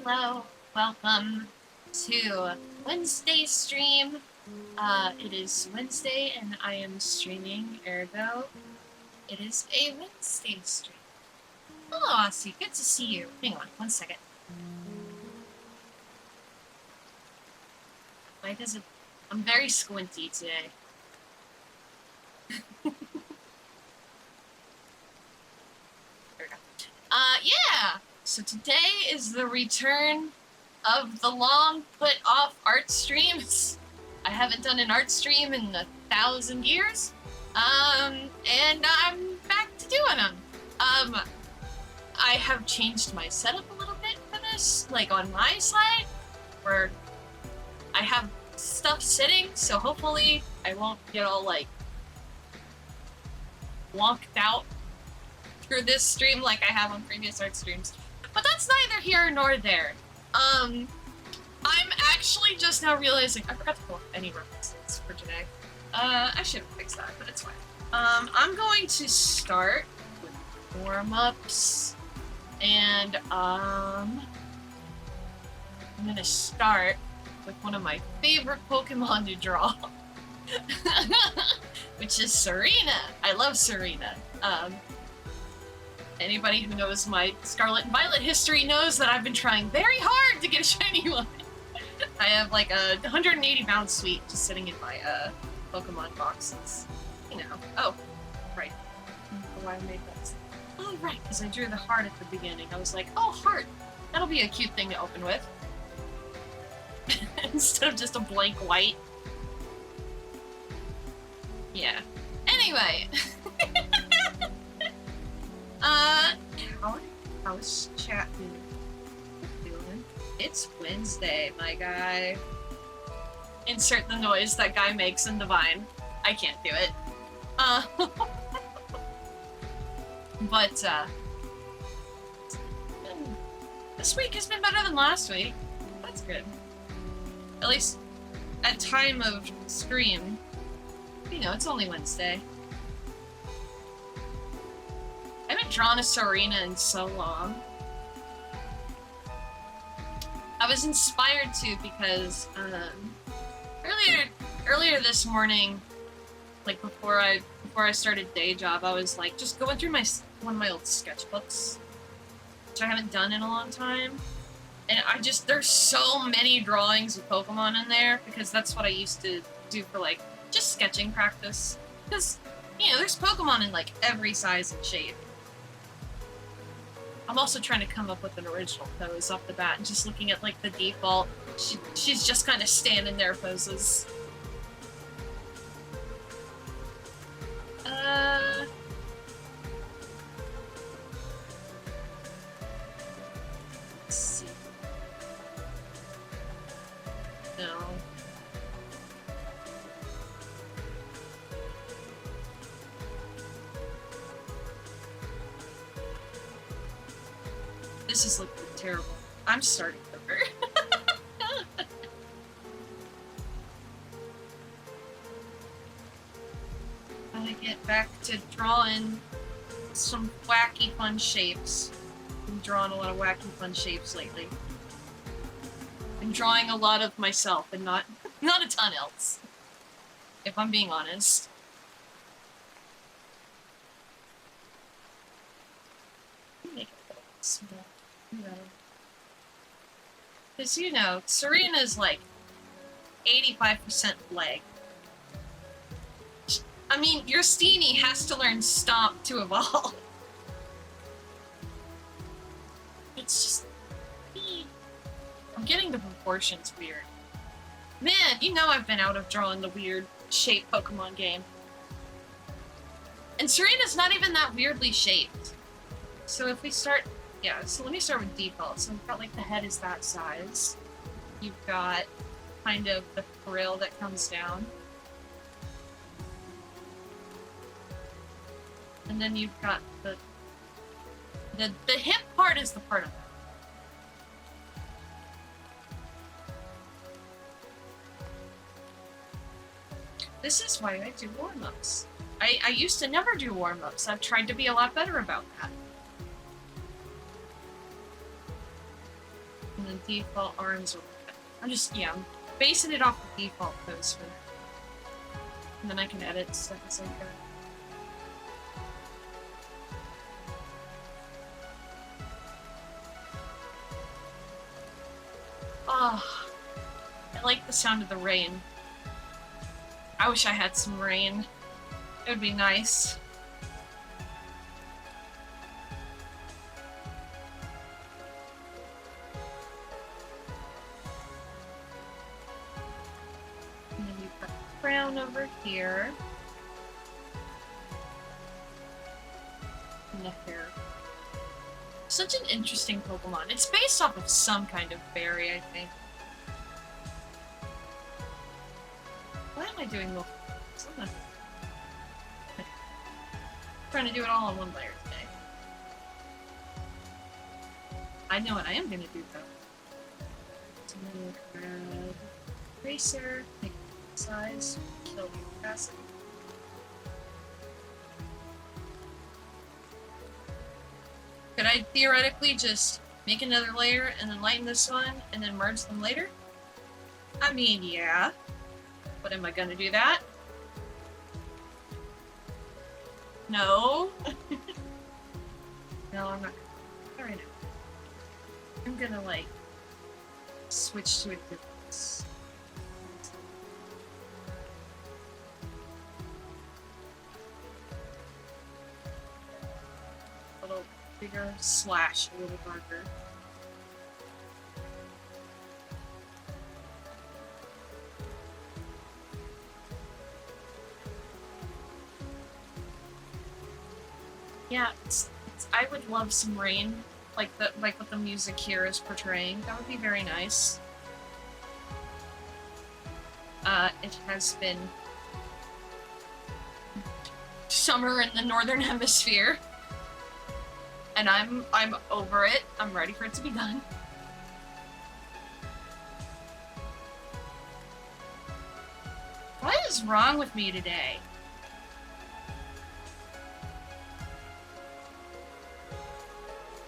Hello, welcome to Wednesday stream. It is Wednesday and I am streaming, ergo, it is a Wednesday stream. Hello, Aussie, good to see you. Hang on, 1 second. Why does it... I'm very squinty today. There we go. Yeah! So today is the return of the long put off art streams. I haven't done an art stream in 1,000 years. And I'm back to doing them. I have changed my setup a little bit for this, like on my side, where I have stuff sitting, so hopefully I won't get all like wonked out through this stream like I have on previous art streams. But that's neither here nor there. I'm actually just now realizing I forgot to pull up any references for today. I should have fixed that, but it's fine. I'm going to start with warm-ups, and I'm gonna start with one of my favorite Pokemon to draw, which is Serena. I love Serena. Anybody who knows my Scarlet and Violet history knows that I've been trying very hard to get a shiny one. I have like a 180-pound suite just sitting in my Pokemon boxes. You know. Oh, right. Why I made that. Oh, right, because I drew the heart at the beginning. I was like, oh, heart. That'll be a cute thing to open with. Instead of just a blank white. Yeah. Anyway. How's chat doing? It's Wednesday, my guy. Insert the noise that guy makes in Divine. I can't do it. But, this week has been better than last week. That's good. At least at time of stream. You know, it's only Wednesday. I haven't drawn a Serena in so long. I was inspired to because earlier this morning, like before I started day job, I was like just going through one of my old sketchbooks, which I haven't done in a long time, and there's so many drawings of Pokemon in there because that's what I used to do for like just sketching practice. Because you know, there's Pokemon in like every size and shape. I'm also trying to come up with an original pose off the bat, and just looking at like the default, she's just kind of standing there poses. Let's see. No. This is looking terrible. I'm starting over. I get back to drawing some wacky fun shapes. I'm drawing a lot of wacky fun shapes lately. I'm drawing a lot of myself and not a ton else, if I'm being honest. Make it small. Because, you know, Serena's like 85% leg. I mean, your Steenie has to learn Stomp to evolve. It's just... I'm getting the proportions weird. Man, you know I've been out of drawing the weird shaped Pokemon game. And Serena's not even that weirdly shaped. So if we start... Yeah, so let me start with default. So we've got like the head is that size. You've got kind of the frill that comes down. And then you've got the hip part is the part of it. This is why I do warm-ups. I used to never do warm-ups. I've tried to be a lot better about that. And then default arms. I'm just, yeah, I'm basing it off the default pose for now. And then I can edit stuff as I go. Oh, I like the sound of the rain. I wish I had some rain. It would be nice. And then you've got brown over here. And the hair. Such an interesting Pokemon. It's based off of some kind of berry, I think. Why am I doing multiple? I'm trying to do it all in one layer today. I know what I am gonna do though. So I'm gonna grab eraser, make it size, kill the opacity. Could I theoretically just make another layer and then lighten this one and then merge them later? I mean, yeah. But am I gonna do that? No. No, I'm not gonna. All right. I'm gonna like switch to a different. A little bigger slash, a little darker. Yeah, I would love some rain, like what the music here is portraying. That would be very nice. It has been summer in the northern hemisphere, and I'm over it. I'm ready for it to be done. What is wrong with me today?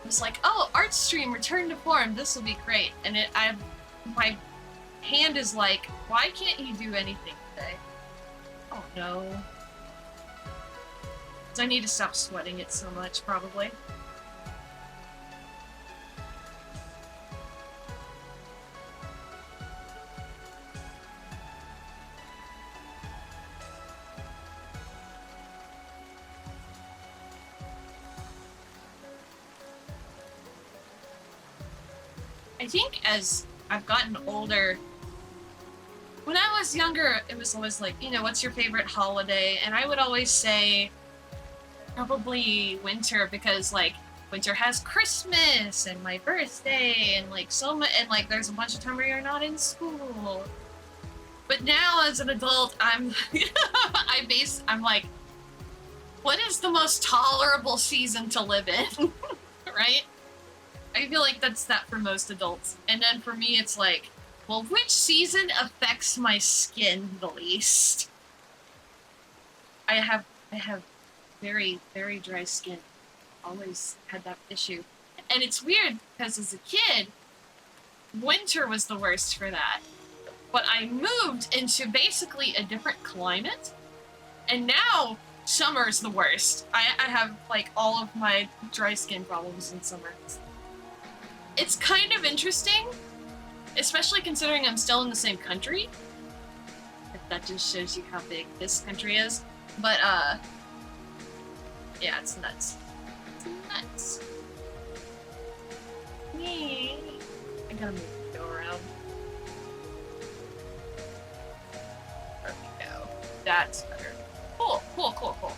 It's like, oh, art stream returned to form. This will be great. And my hand is like, why can't you do anything today? Oh no. 'Cause I need to stop sweating it so much, probably. I think as I've gotten older, when I was younger, it was always like, you know, what's your favorite holiday? And I would always say probably winter, because like winter has Christmas and my birthday and like and like there's a bunch of time where you're not in school. But now as an adult, I'm I'm like, what is the most tolerable season to live in? Right? I feel like that's that for most adults. And then for me, it's like, well, which season affects my skin the least? I have very, very dry skin. Always had that issue. And it's weird, because as a kid, winter was the worst for that. But I moved into basically a different climate, and now summer's the worst. I have, like, all of my dry skin problems in summer. It's kind of interesting, especially considering I'm still in the same country. If that just shows you how big this country is. But, yeah, it's nuts. It's nuts. Yay. I gotta move the go around. There we go. That's better. Cool, cool, cool, cool.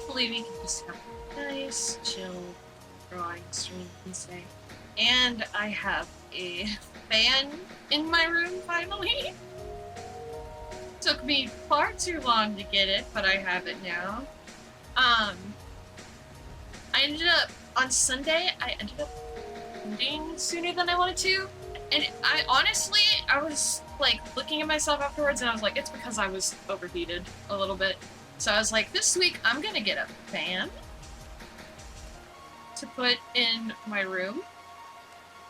hopefully we can just have a nice, chill drawing stream Wednesday. And I have a fan in my room finally. Took me far too long to get it, but I have it now. I ended up on Sunday. I ended up ending sooner than I wanted to, and I honestly was like looking at myself afterwards, and I was like, it's because I was overheated a little bit. So I was like, this week I'm gonna get a fan to put in my room.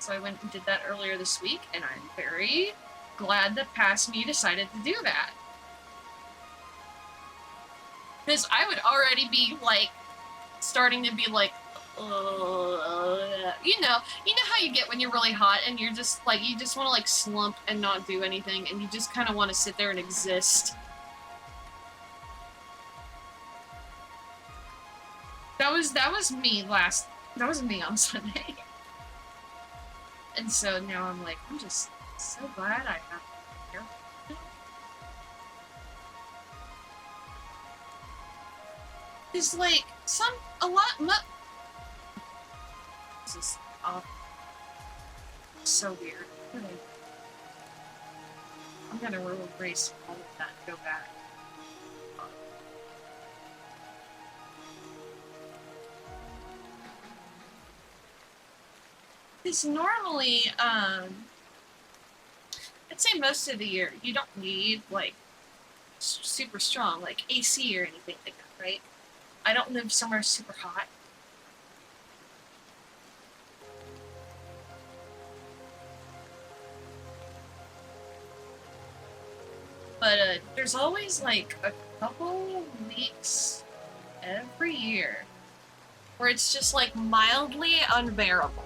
So I went and did that earlier this week, and I'm very glad that Past Me decided to do that. Because I would already be like, starting to be like, you know how you get when you're really hot and you're just like, you just want to like slump and not do anything, and you just kind of want to sit there and exist. That was me on Sunday. And so now I'm like, I'm just so glad I have here. There's like this is so weird. I'm gonna erase all of that and go back. Because normally, I'd say most of the year, you don't need, like, super strong, like AC or anything like that, right? I don't live somewhere super hot. But, there's always, like, a couple weeks every year where it's just, like, mildly unbearable.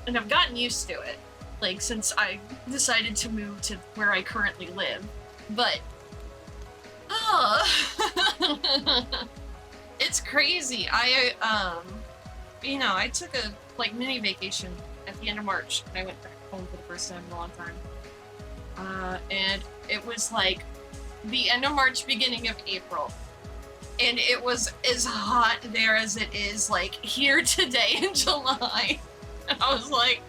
And I've gotten used to it, like, since I decided to move to where I currently live. But, it's crazy. I took a, like, mini vacation at the end of March, and I went back home for the first time in a long time. And it was, like, the end of March, beginning of April. And it was as hot there as it is, like, here today in July. And I was like,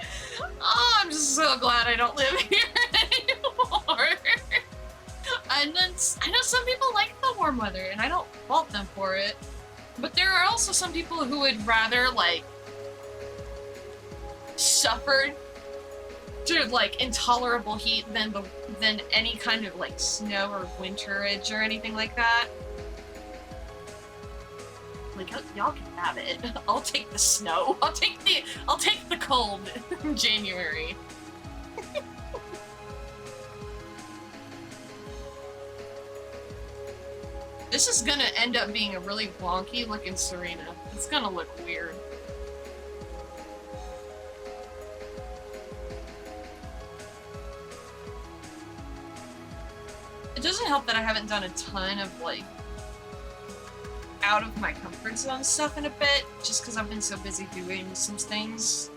oh, I'm just so glad I don't live here anymore. And then I know some people like the warm weather, and I don't fault them for it. But there are also some people who would rather, like, suffer to, like, intolerable heat than any kind of, like, snow or winterage or anything like that. Like, y'all can have it. I'll take the snow. I'll take the cold in January. This is gonna end up being a really wonky looking Serena. It's gonna look weird. It doesn't help that I haven't done a ton of, like, out of my comfort zone stuff in a bit, just because I've been so busy doing some things.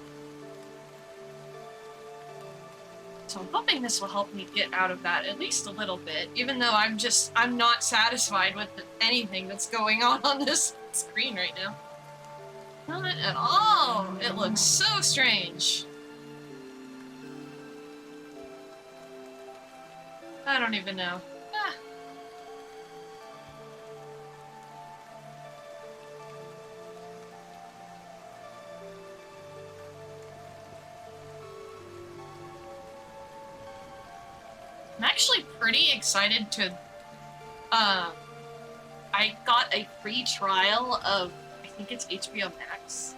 So I'm hoping this will help me get out of that at least a little bit, even though I'm not satisfied with anything that's going on this screen right now. Not at all! It looks so strange. I don't even know. I'm actually pretty excited to, I got a free trial of, I think it's HBO Max.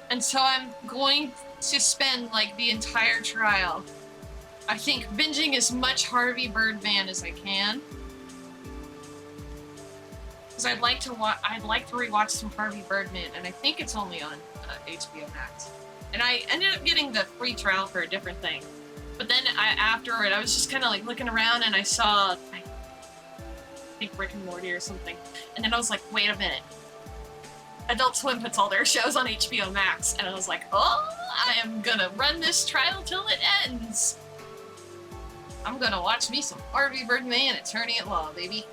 And so I'm going to spend, like, the entire trial, I think, binging as much Harvey Birdman as I can. Because I'd like to rewatch some Harvey Birdman, and I think it's only on HBO Max. And I ended up getting the free trial for a different thing. But then afterward, I was just kind of like looking around, and I saw, I think, Rick and Morty or something. And then I was like, wait a minute. Adult Swim puts all their shows on HBO Max. And I was like, oh, I am gonna run this trial till it ends. I'm gonna watch me some Harvey Birdman, Attorney at Law, baby.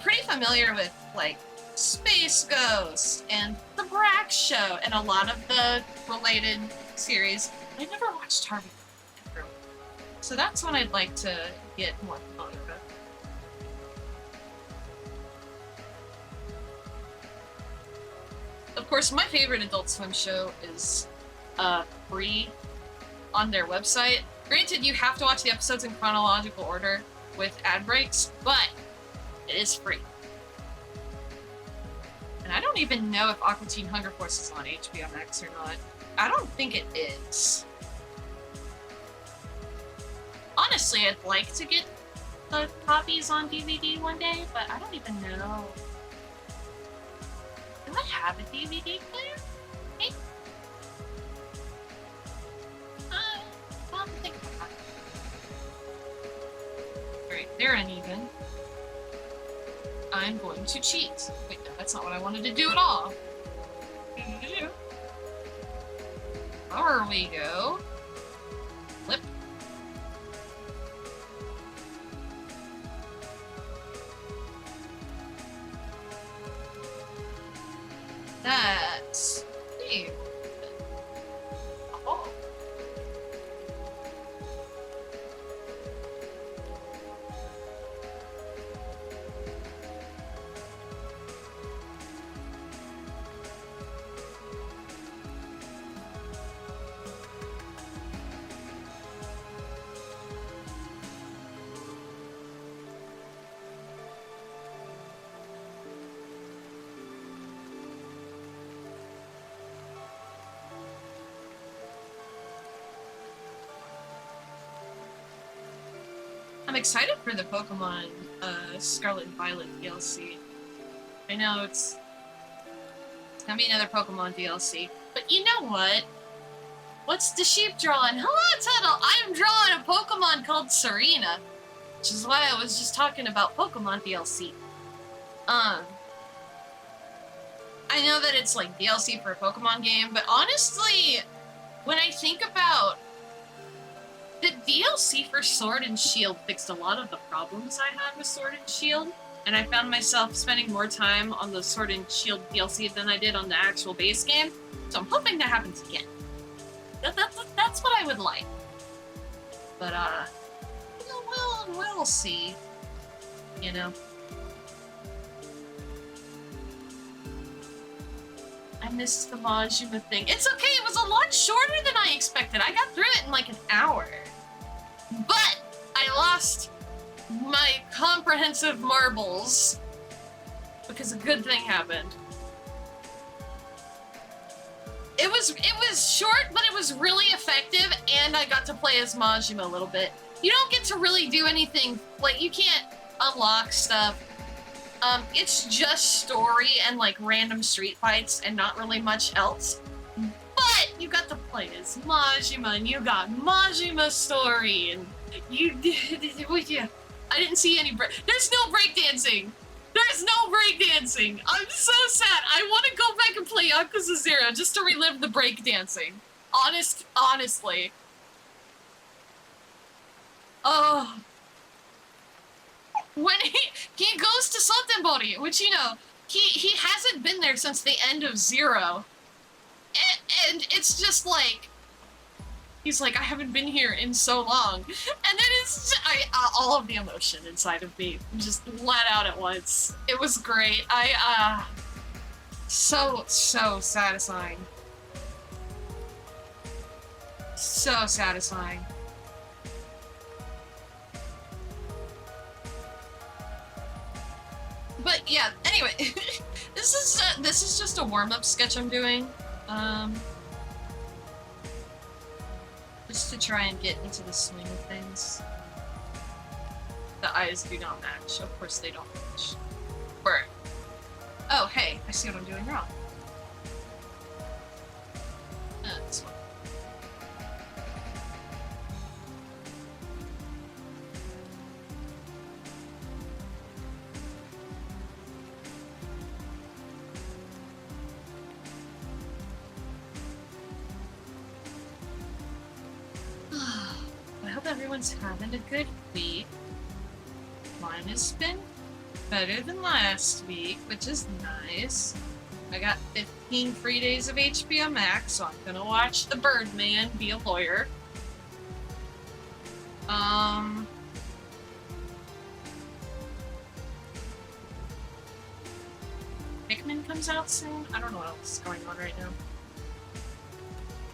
pretty familiar with, like, Space Ghost and The Brack Show and a lot of the related series. I never watched Harvey. So that's what I'd like to get more familiar with. Of course, my favorite Adult Swim show is free on their website. Granted, you have to watch the episodes in chronological order with ad breaks, but it is free. And I don't even know if Aqua Teen Hunger Force is on HBO Max or not. I don't think it is. Honestly, I'd like to get the copies on DVD one day, but I don't even know. Do I have a DVD player? Hey. I'll think about it. Alright, they're uneven. I'm going to cheat. Wait, no, that's not what I wanted to do at all. There we go. Flip. That's... Hey. Oh. I'm excited for the Pokemon Scarlet and Violet DLC. I know it's gonna be another Pokemon DLC, but you know what? What's the sheep drawing? Hello, Tuttle! I'm drawing a Pokemon called Serena, which is why I was just talking about Pokemon DLC. I know that it's like DLC for a Pokemon game, but honestly, when I think about the DLC for Sword and Shield fixed a lot of the problems I had with Sword and Shield, and I found myself spending more time on the Sword and Shield DLC than I did on the actual base game, so I'm hoping that happens again. That's what I would like. But, we'll see. You know? I missed the Majima thing. It's okay, it was a lot shorter than I expected. I got through it in like an hour. But I lost my comprehensive marbles because a good thing happened. It was short, but it was really effective, and I got to play as Majima a little bit. You don't get to really do anything, like, you can't unlock stuff. It's just story and, like, random street fights and not really much else. But you got to play as Majima, and you got Majima's story, and you did. I didn't see any there's no breakdancing! There's no breakdancing! I'm so sad! I want to go back and play Yakuza 0 just to relive the breakdancing. Honestly. Oh. When he goes to Sotenbori, which, you know, he hasn't been there since the end of 0. And it's just like, he's like, I haven't been here in so long. And then it's just, all of the emotion inside of me just let out at once. It was great. So satisfying. So satisfying. But yeah, anyway, this is just a warm-up sketch I'm doing. Just to try and get into the swing of things. The eyes do not match. Of course they don't match. Or, oh hey, I see what I'm doing wrong. This one. I hope everyone's having a good week. Mine has been better than last week, which is nice. I got 15 free days of HBO Max, so I'm gonna watch The Birdman, be a lawyer. Pikmin comes out soon? I don't know what else is going on right now.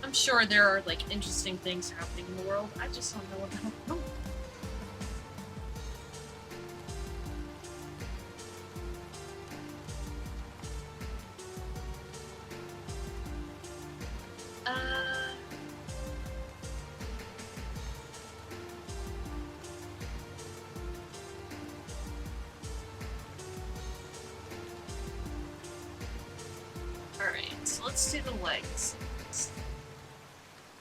I'm sure there are, like, interesting things happening in the world. I just don't know about them. Alright, so let's do the legs.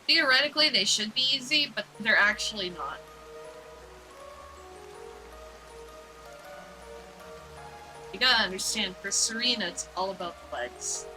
Theoretically, they should be easy, but they're actually not. You gotta understand, for Serena, it's all about the legs.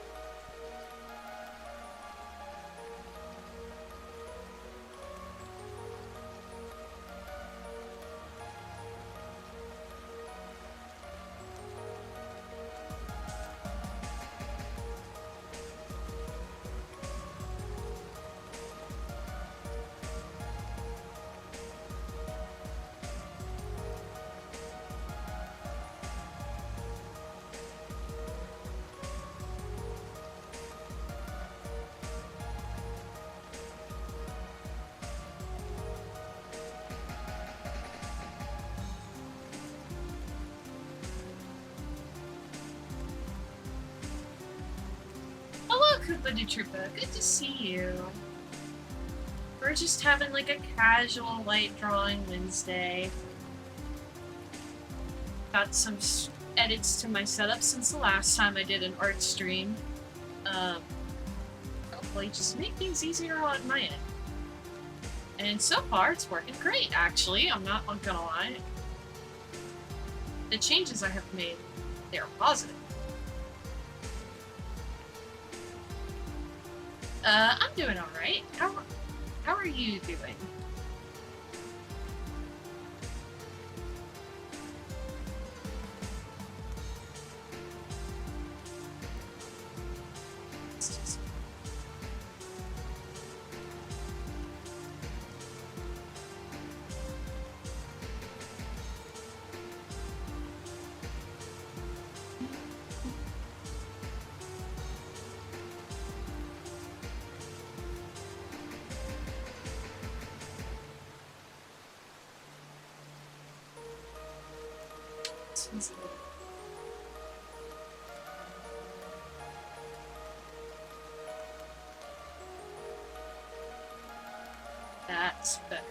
Koopa Troopa, good to see you. We're just having like a casual light drawing Wednesday. Got some edits to my setup since the last time I did an art stream. Hopefully just make things easier on my end. And so far it's working great, actually. I'm not gonna lie. The changes I have made, they are positive. I'm doing alright. How are you doing? That's better.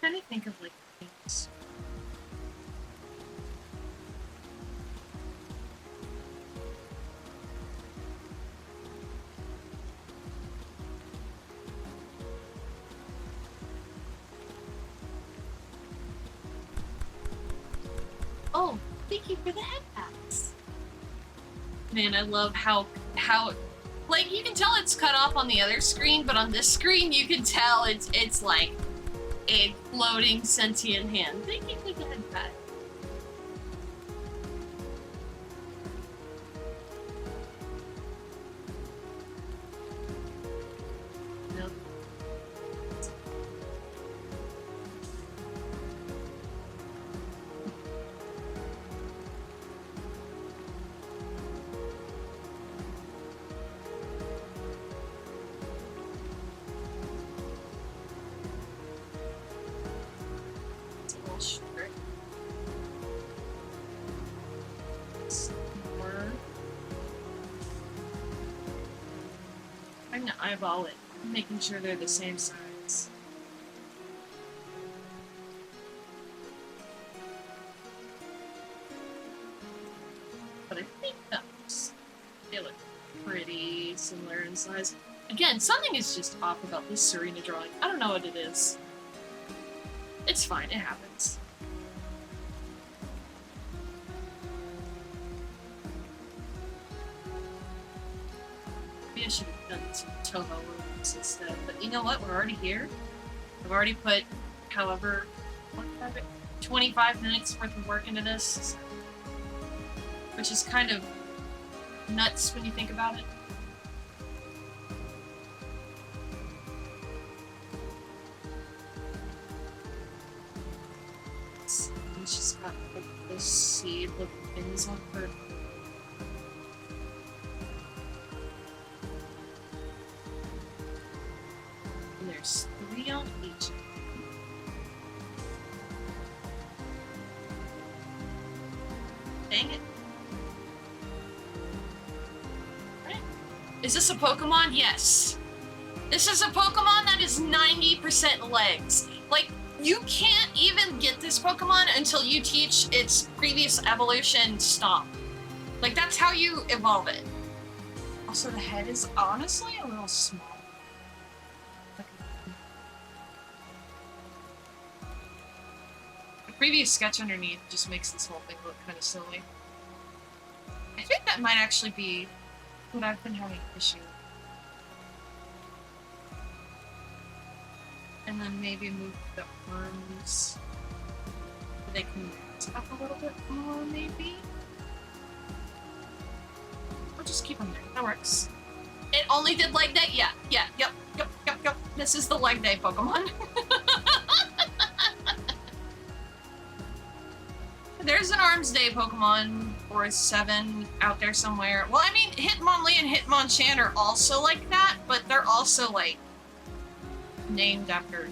Trying to think of like things. Oh, thank you for the head pats. Man, I love how like you can tell it's cut off on the other screen, but on this screen you can tell it's like a floating sentient hand. Thank you for the head pat. Nope. It's a little short. eyeball it, making sure they're the same size. But I think they look pretty similar in size. Again, something is just off about this Serena drawing. I don't know what it is. It's fine, it happens. Maybe I should have done some Toho rooms instead, but you know what? We're already here. I've already put however 25 minutes worth of work into this, which is kind of nuts when you think about it. And she's got like this seed with pins on her. And there's 3 on each. Dang it. Right. Is this a Pokemon? Yes. This is a Pokemon that is 90% legs. Like, you can't even get this Pokemon until you teach its previous evolution Stomp. Like, that's how you evolve it. Also, the head is honestly a little small. The previous sketch underneath just makes this whole thing look kind of silly. I think that might actually be what I've been having issue with. And then maybe move the arms so they can up a little bit more, maybe? Or just keep them there. That works. It only did leg day? Yeah, yep. This is the leg day Pokemon. There's an Arms Day Pokemon or 7 out there somewhere. Well, I mean, Hitmonlee and Hitmonchan are also like that, but they're also, like, named after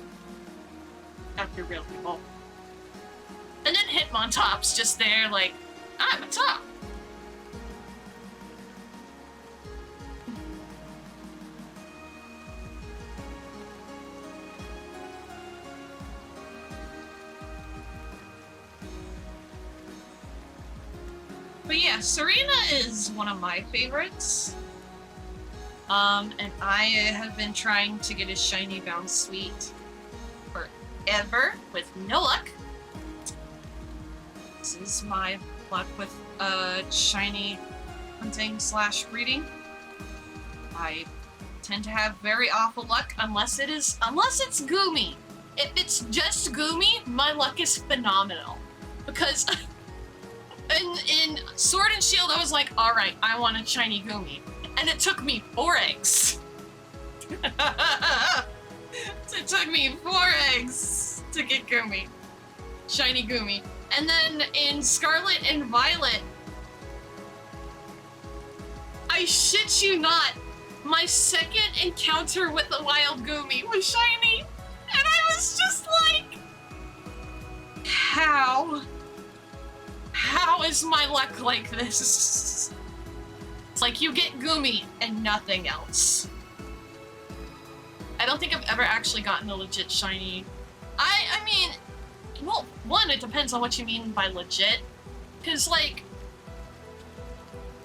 real people. And then Hitmontop's just there, like, I'm a top. But yeah, Serena is one of my favorites. And I have been trying to get a shiny Bounsweet forever with no luck. This is my luck with shiny hunting / breeding. I tend to have very awful luck unless it's Goomy. If it's just Goomy, my luck is phenomenal. Because in Sword and Shield, I was like, alright, I want a shiny Goomy. And it took me 4 eggs. It took me 4 eggs to get Goomy. Shiny Goomy. And then in Scarlet and Violet, I shit you not, my second encounter with the wild Goomy was shiny. And I was just like, how? How is my luck like this? It's like you get Goomy and nothing else. I don't think I've ever actually gotten a legit shiny. I mean, well, one, it depends on what you mean by legit. Because, like,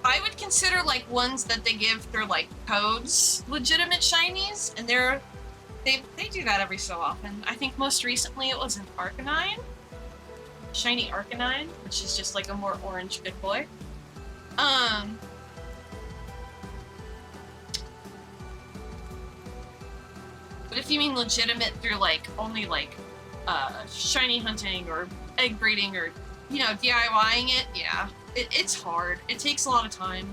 I would consider, like, ones that they give through, like, codes legitimate shinies. And they do that every so often. I think most recently it was an Arcanine. Shiny Arcanine, which is just, like, a more orange good boy. But if you mean legitimate through, like, only, like, shiny hunting or egg breeding or, you know, DIYing it, yeah. It's hard. It takes a lot of time.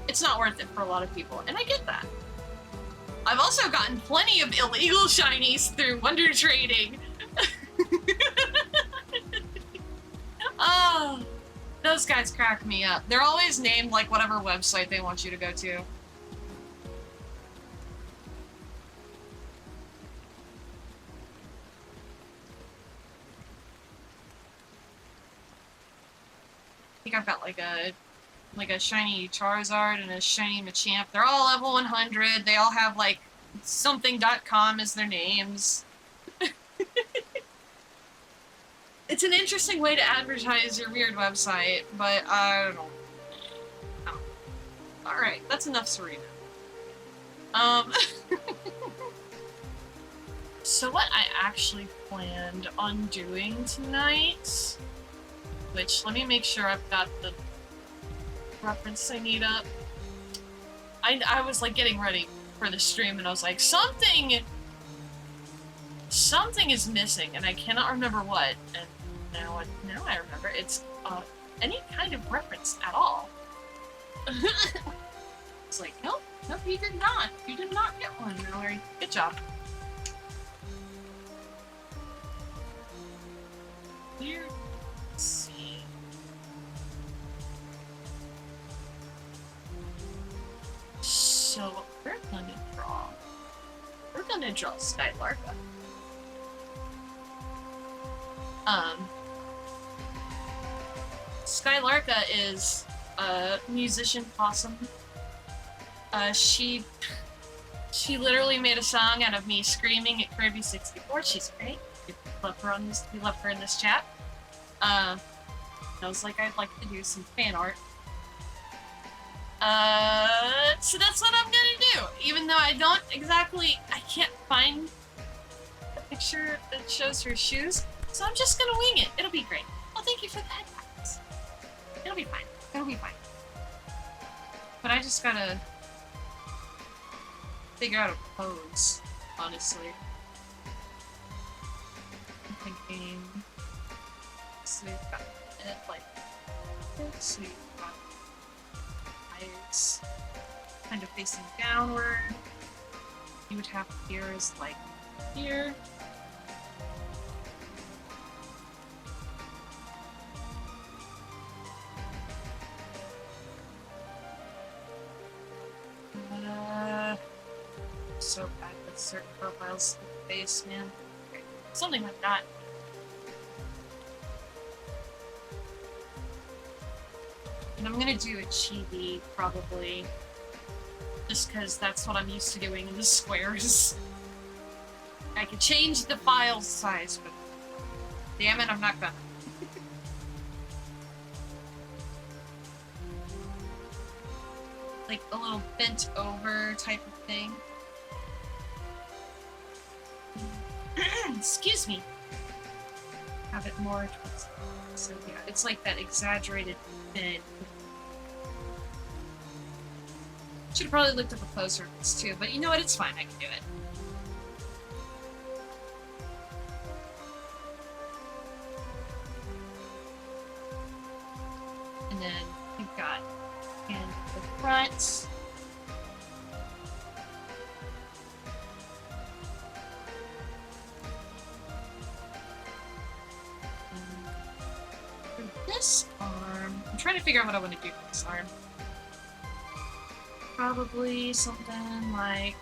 It's not worth it for a lot of people, and I get that. I've also gotten plenty of illegal shinies through Wonder Trading. Oh, those guys crack me up. They're always named like whatever website they want you to go to. I think I've got like a shiny Charizard and a shiny Machamp. They're all level 100. They all have like something.com as their names. It's an interesting way to advertise your weird website, but I don't know. Oh. Alright, that's enough Serena. So what I actually planned on doing tonight, which let me make sure I've got the reference I need up. I was like getting ready for the stream and I was like, something is missing and I cannot remember what. And now I remember. It's any kind of reference at all. It's like, nope, you did not. You did not get one, Mallory. Good job. Weird. Let's see. So what we're gonna draw Skylarka. Skylarka is a musician possum. She literally made a song out of me screaming at Kirby 64. She's great. We love her in this chat. I was like, I'd like to do some fan art. So that's what I'm gonna do. Even though I can't find a picture that shows her shoes, so I'm just gonna wing it. It'll be great. Well, thank you for the headphones. It'll be fine. But I just gotta figure out a pose, honestly. I'm thinking, so we've got it like this, so we've got eyes kind of facing downward. You would have ears like here. So bad with certain profiles of the face, man. Okay. Something like that. And I'm gonna do a chibi, probably. Just because that's what I'm used to doing in the squares. I could change the file size, but damn it, I'm not gonna. Like a little bent over type of thing. Excuse me. Have it more towards, so yeah, it's like that exaggerated bend. Should have probably looked up a pose for this too, but you know what? It's fine. I can do it. And then you've got hand to the front. This arm, I'm trying to figure out what I want to do with this arm. Probably something like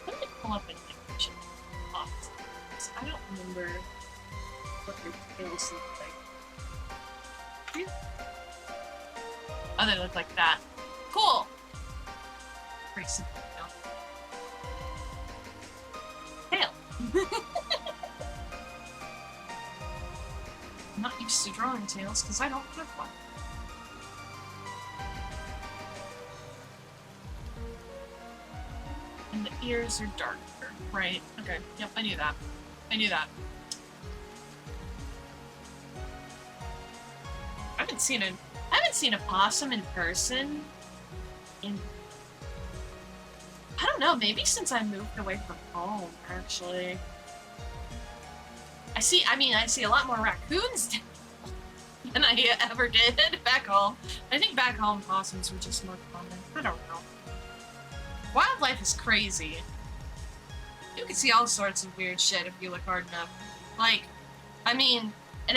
let me pull up an image of this. I don't remember what your tails look like. Oh, they look like that. Cool! Pretty simple, you know? Tail. I'm not used to drawing tails because I don't have one. And the ears are darker, right? Okay, yep, I knew that. I haven't seen a possum in person in, I don't know, maybe since I moved away from home, actually. I see a lot more raccoons than I ever did back home. I think back home possums were just more common. I don't know. Wildlife is crazy. You can see all sorts of weird shit if you look hard enough. Like, and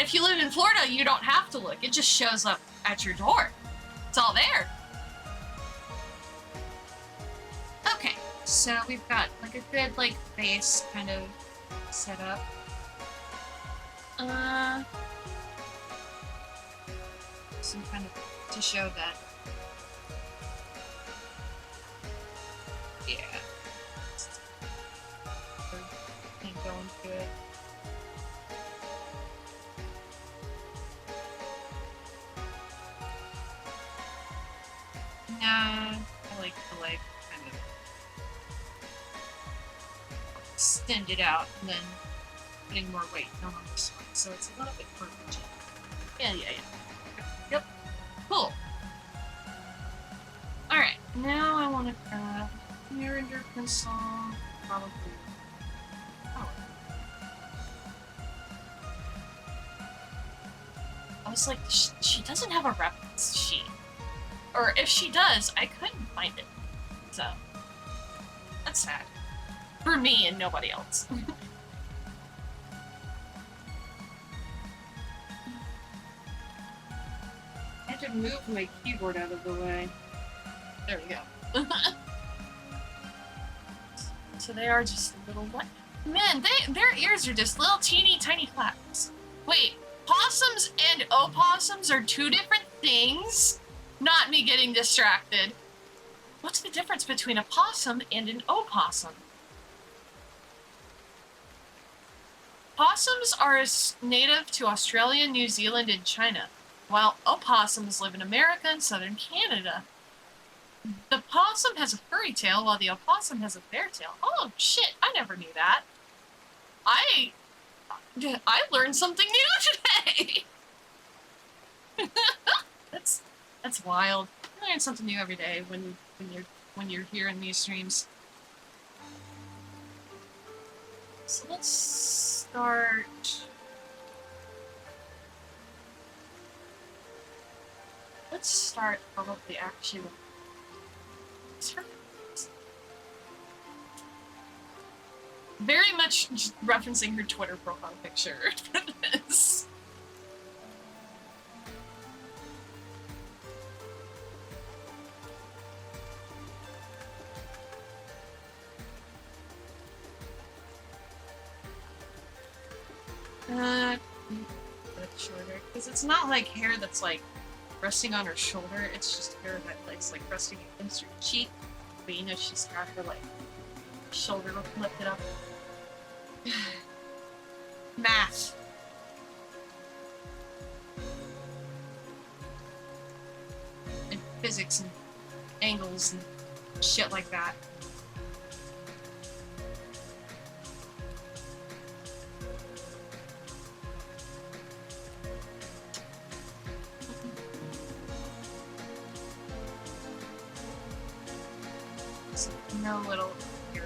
if you live in Florida, you don't have to look. It just shows up at your door. It's all there. So we've got like a good like base kind of set up. Some kind of to show that. Yeah. Can't go into it. Nah, I like to like kind of extend it out and then putting more weight on this one, so it's a little bit more rigid. Yeah. Yep. Cool. Alright, now I want to grab Mirror pencil, probably. Oh. I was like, she doesn't have a reference sheet. Or if she does, I couldn't find it. So, that's sad. For me and nobody else. I had to move my keyboard out of the way. There we go. So they are just a little what? Man, their ears are just little teeny tiny flaps. Wait, possums and opossums are two different things? Not me getting distracted. What's the difference between a possum and an opossum? Possums are native to Australia, New Zealand, and China, while opossums live in America and southern Canada. The possum has a furry tail, while the opossum has a bare tail. Oh, shit, I never knew that. I learned something new today! That's wild. I learn something new every day when you're here in these streams. So let's start. Let's start probably actually with very much just referencing her Twitter profile picture for this. Shorter, because it's not like hair that's like resting on her shoulder, it's just hair that's like resting against her cheek, but you know she's got her like shoulder lifted up. Math. And physics and angles and shit like that. No little here.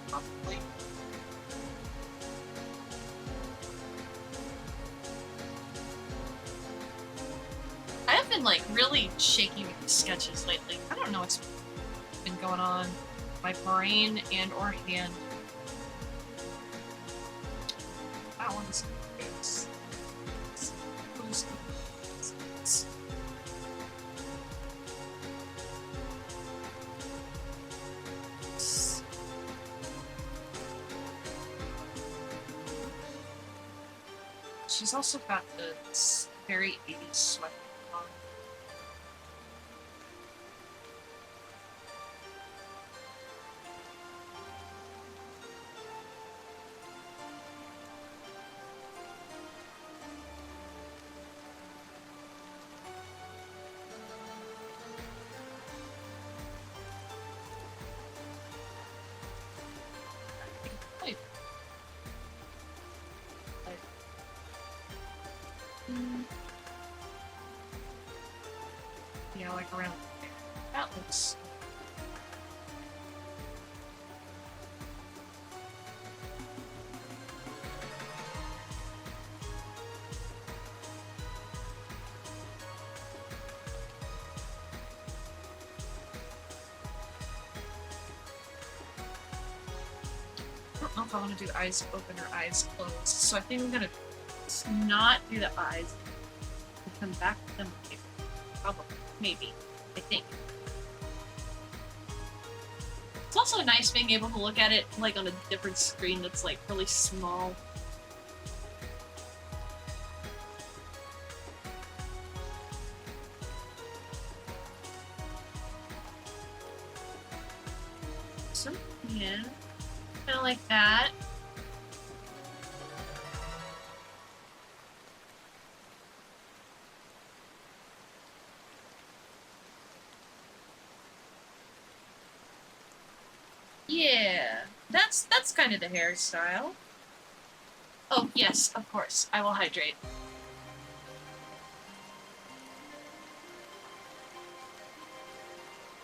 Probably. I have been like really shaky with the sketches lately. I don't know what's been going on. My brain and or hand. That one's face. She's also got this very 80s sweat on. Yeah, like around there. That looks... I don't know if I want to do eyes open or eyes closed, so I think I'm gonna not do the eyes. come back to them later. Probably. Maybe. I think. It's also nice being able to look at it like on a different screen that's like really small. So, yeah. Kind of like that. Yeah, that's kind of the hairstyle. Oh, yes, of course. I will hydrate.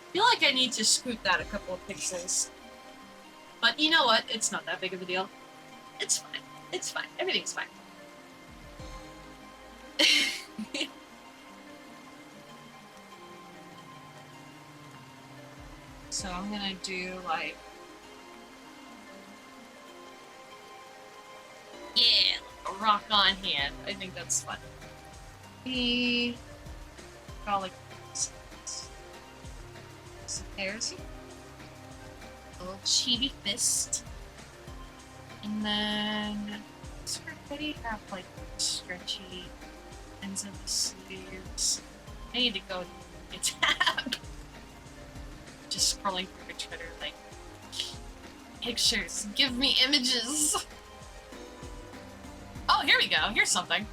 I feel like I need to scoot that a couple of pixels. But you know what? It's not that big of a deal. It's fine. It's fine. Everything's fine. So I'm gonna do like... Yeah, a rock on hand. I think that's fun. Got like some hairs here. A little chibi fist. And then this pretty have like stretchy ends of the sleeves. I need to go to a tab. Just scrolling through Twitter like pictures. Give me images. Oh, here we go. Here's something.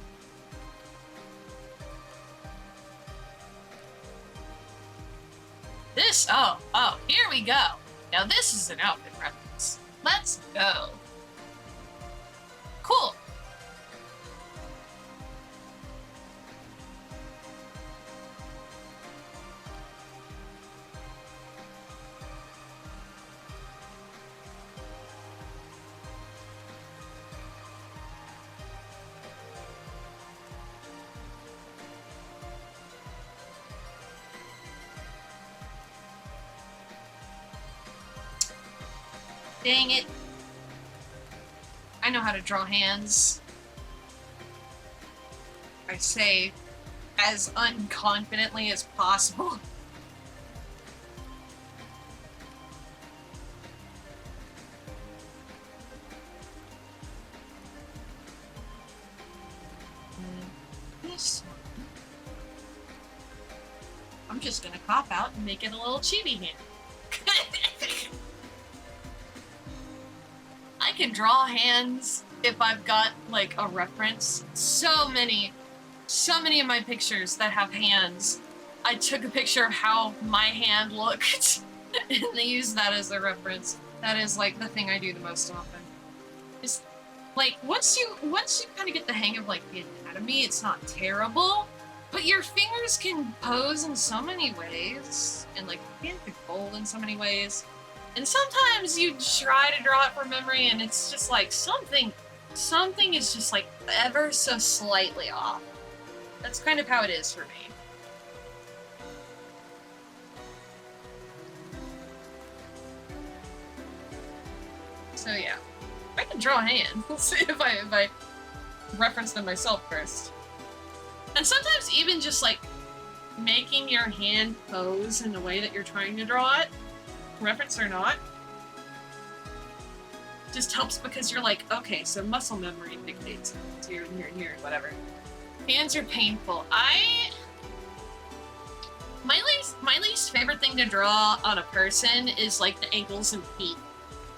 This, oh, here we go. Now this is an outfit reference. Let's go. Cool. Dang it. I know how to draw hands. I say as unconfidently as possible. This one. I'm just gonna cop out and make it a little chibi hand. I can draw hands if I've got like a reference. So many of my pictures that have hands, I took a picture of how my hand looked and they use that as a reference. That is like the thing I do the most often. Just like once you kind of get the hang of like the anatomy, it's not terrible, but your fingers can pose in so many ways, and like your hand can fold in so many ways. And sometimes you try to draw it from memory and it's just like something is just like ever so slightly off. That's kind of how it is for me. So yeah, I can draw a hand. Let's see if I reference them myself first. And sometimes even just like making your hand pose in the way that you're trying to draw it, reference or not, just helps because you're like, okay, so muscle memory dictates it's here and here and here and whatever. Hands are painful. My least favorite thing to draw on a person is like the ankles and feet.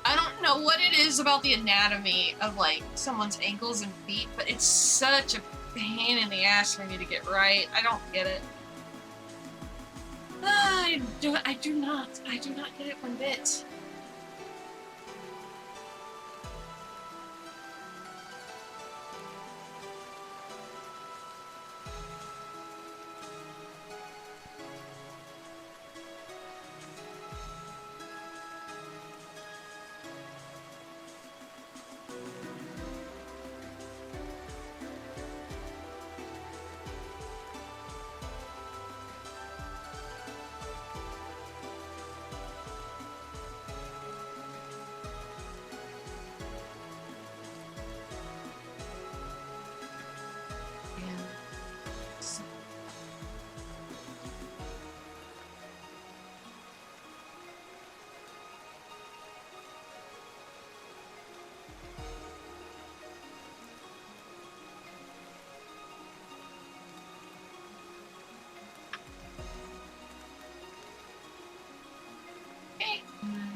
I don't know what it is about the anatomy of like someone's ankles and feet, but it's such a pain in the ass for me to get right. I don't get it. I do not get it one bit.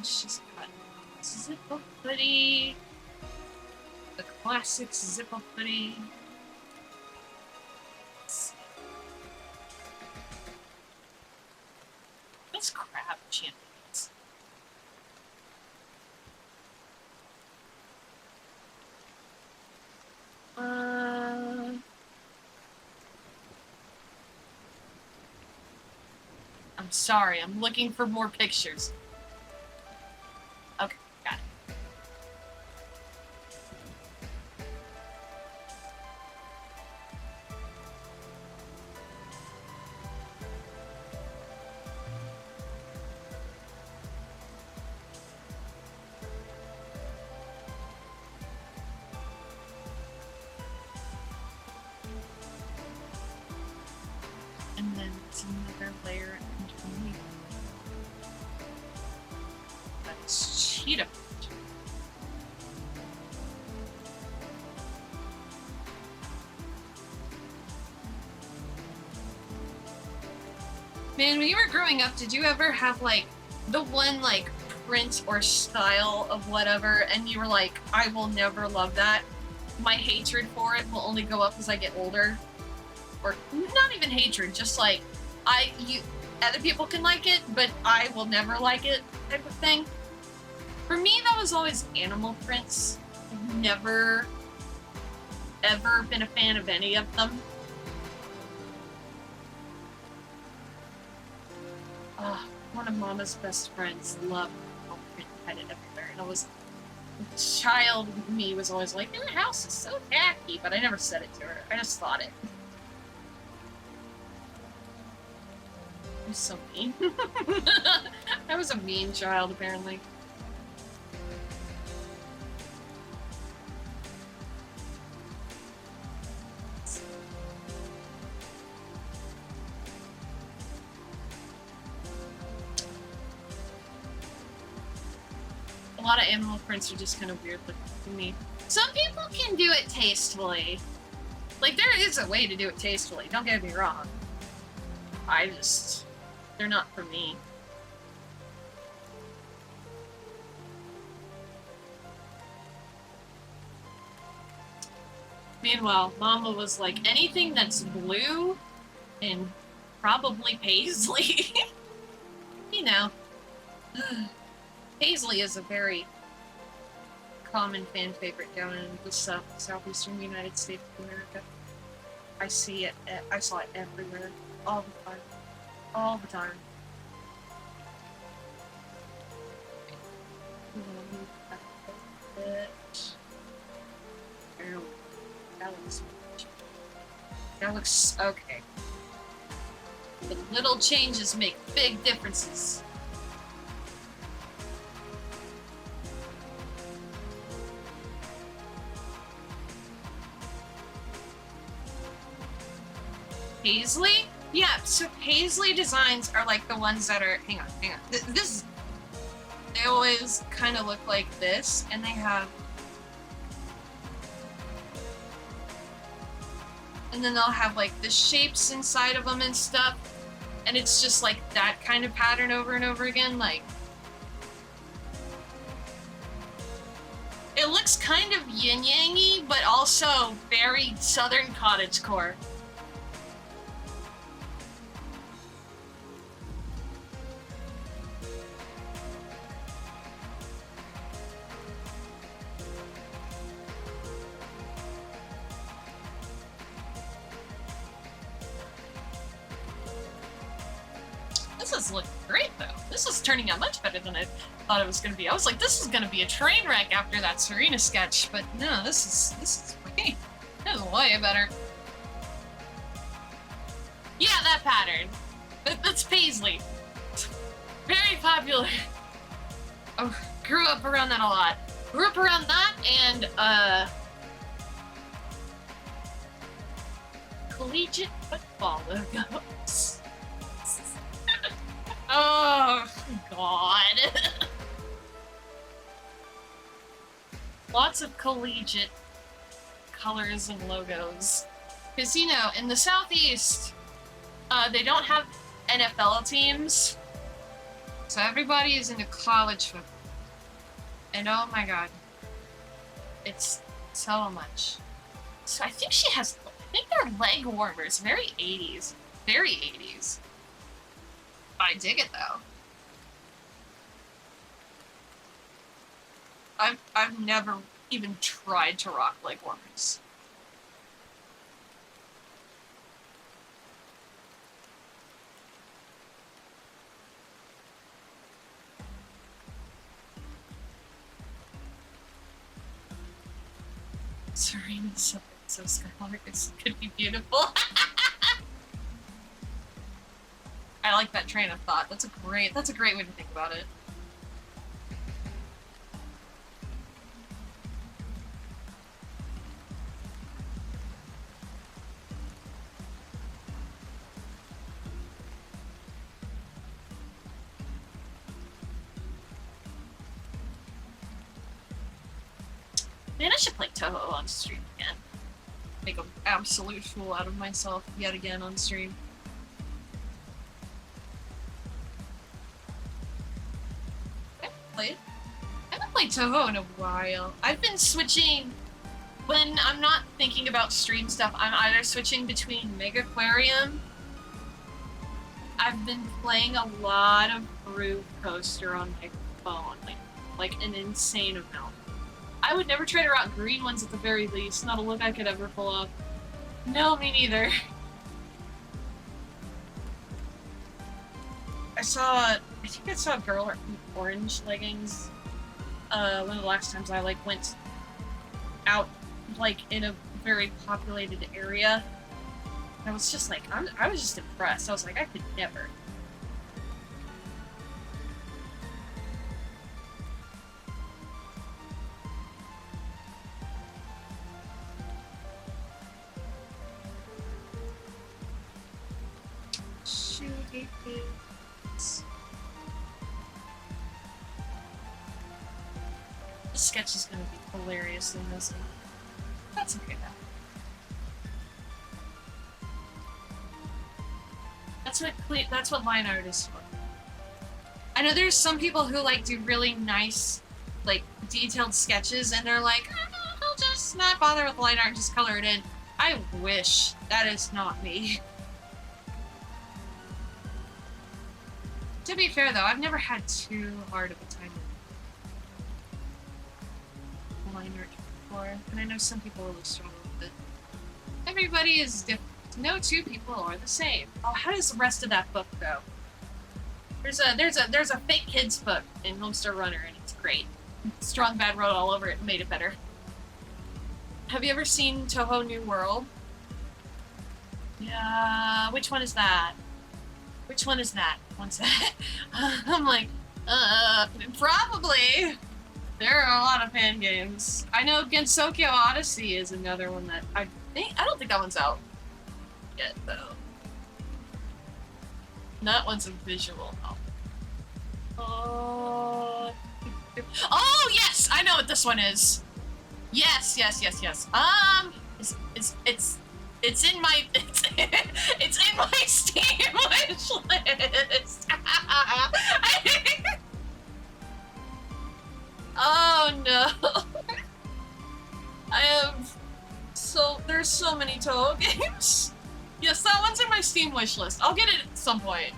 she's got Zippo hoodie, the classic Zippo hoodie. What's crab champions? I'm sorry, I'm looking for more pictures. Okay, got it. And then it's another layer underneath. That's cheetah. Man, when you were growing up, did you ever have, like, the one, like, print or style of whatever, and you were like, I will never love that? My hatred for it will only go up as I get older? Or, not even hatred, just like, other people can like it, but I will never like it type of thing. For me, that was always animal prints. I've never, ever been a fan of any of them. One of Mama's best friends loved print, had it everywhere, and I was, child me was always like, your house is so tacky, but I never said it to her. I just thought it. I'm so mean. I was a mean child, apparently. A lot of animal prints are just kind of weird looking to me. Some people can do it tastefully. Like, there is a way to do it tastefully, don't get me wrong. They're not for me. Meanwhile, Mama was like, anything that's blue and probably paisley. You know. Paisley is a very common fan favorite down in the southeastern United States of America. I see it. I saw it everywhere, all the time, all the time. That looks okay. The little changes make big differences. Paisley? Yeah, so Paisley designs are like the ones that are, hang on. This, they always kind of look like this, and they have, and then they'll have like the shapes inside of them and stuff, and it's just like that kind of pattern over and over again, like, it looks kind of yin-yang-y, but also very southern cottagecore. This is looking great, though. This is turning out much better than I thought it was going to be. I was like, this is going to be a train wreck after that Serena sketch, but no, this is way, this is way better. Yeah, that pattern. That's Paisley. Very popular. Oh, grew up around that a lot. Grew up around that and, collegiate football logos. Oh, God. Lots of collegiate colors and logos. Because, you know, in the Southeast, they don't have NFL teams. So everybody is into college football. And oh my god. It's so much. So I think she has, I think they're leg warmers. Very 80s. Very 80s. I dig it though. I've never even tried to rock leg warmers. Serene is so scarlet. This could be beautiful. I like that train of thought. That's a great way to think about it. Man, I should play Touhou on stream again. Make an absolute fool out of myself yet again on stream. I haven't played Touhou in a while. I've been switching, when I'm not thinking about stream stuff, I'm either switching between Megaquarium. I've been playing a lot of Groove Coaster on my phone, like an insane amount. I would never try to rock green ones at the very least. Not a look I could ever pull off. No, me neither. I think I saw a girl in orange leggings. One of the last times I went out in a very populated area. I was just I was just impressed. I was like, I could never. The sketch is gonna be hilariously messy. That's okay though. That's what line art is for. I know there's some people who do really nice, detailed sketches, and they're like, oh, I'll just not bother with line art and just color it in. I wish. That is not me. To be fair, though, I've never had too hard of a time with line art before, and I know some people really struggle with it. Everybody is different. No two people are the same. Oh, how does the rest of that book go? There's a fake kids book in Homestar Runner, and it's great. Strong Bad wrote all over it and made it better. Have you ever seen Touhou New World? Yeah, which one is that? Which one is that? One sec. I'm like, probably. There are a lot of fan games. I know Gensokyo Odyssey is another one that I don't think that one's out yet, though. That one's a visual novel. Oh, yes! I know what this one is. Yes. It's in my Steam wish list. Oh no. There's so many Touhou games. Yes, that one's in my Steam wish list. I'll get it at some point.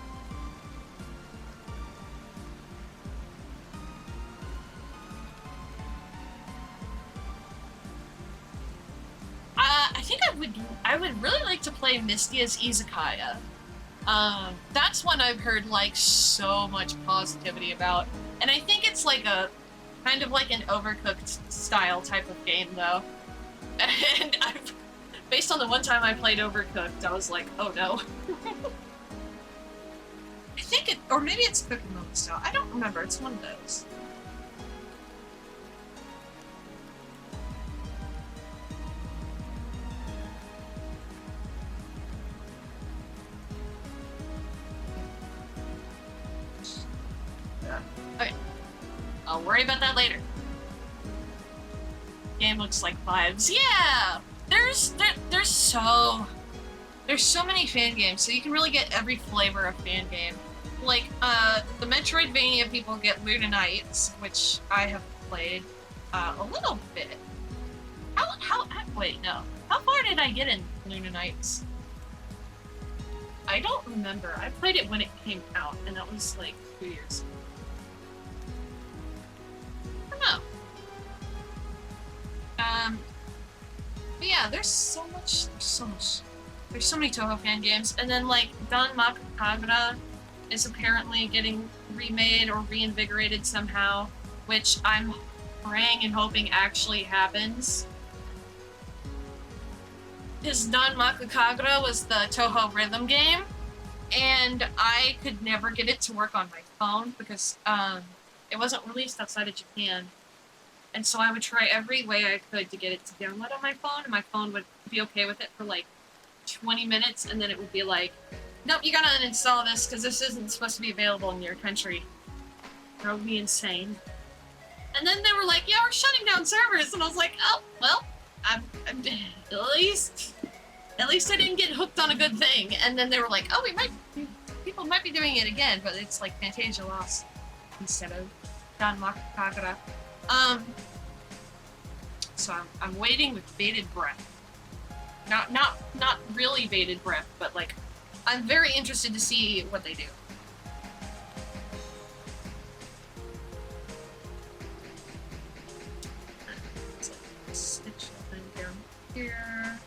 I think I would really like to play Mystia's Izakaya. That's one I've heard so much positivity about, and I think it's a kind of an Overcooked style type of game though. And based on the one time I played Overcooked, I was like, oh no. I think or maybe it's Cooking Mode style. I don't remember. It's one of those. Okay. I'll worry about that later. Game looks like vibes. Yeah! There's so many fan games, so you can really get every flavor of fan game. The Metroidvania people get Luda Knights, which I have played a little bit. Wait, no. How far did I get in Luna Nights? I don't remember. I played it when it came out, and that was like 2 years ago. I don't know. But yeah, there's so many Toho fan games, and then like Danmaku Kagura is apparently getting remade or reinvigorated somehow, which I'm praying and hoping actually happens. Because Danmaku Kagura was the Toho rhythm game, and I could never get it to work on my phone because it wasn't released outside of Japan. And so I would try every way I could to get it to download on my phone, and my phone would be okay with it for like 20 minutes, and then it would be like, nope, you gotta uninstall this because this isn't supposed to be available in your country. That would be insane. And then they were like, yeah, we're shutting down servers, and I was like, oh, well, I'm at least I didn't get hooked on a good thing. And then they were like, oh, people might be doing it again, but it's like Fantasia Lost instead of Danmaku Kagura. So I'm waiting with bated breath. Not really bated breath, but like, I'm very interested to see what they do. Stitch them down here.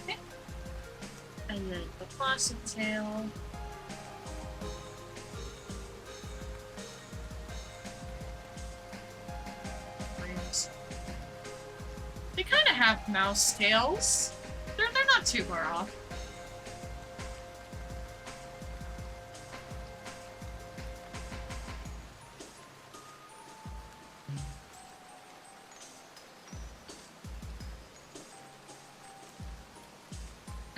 Okay. And then the Blossom Tail. They kind of have mouse tails. They're not too far off.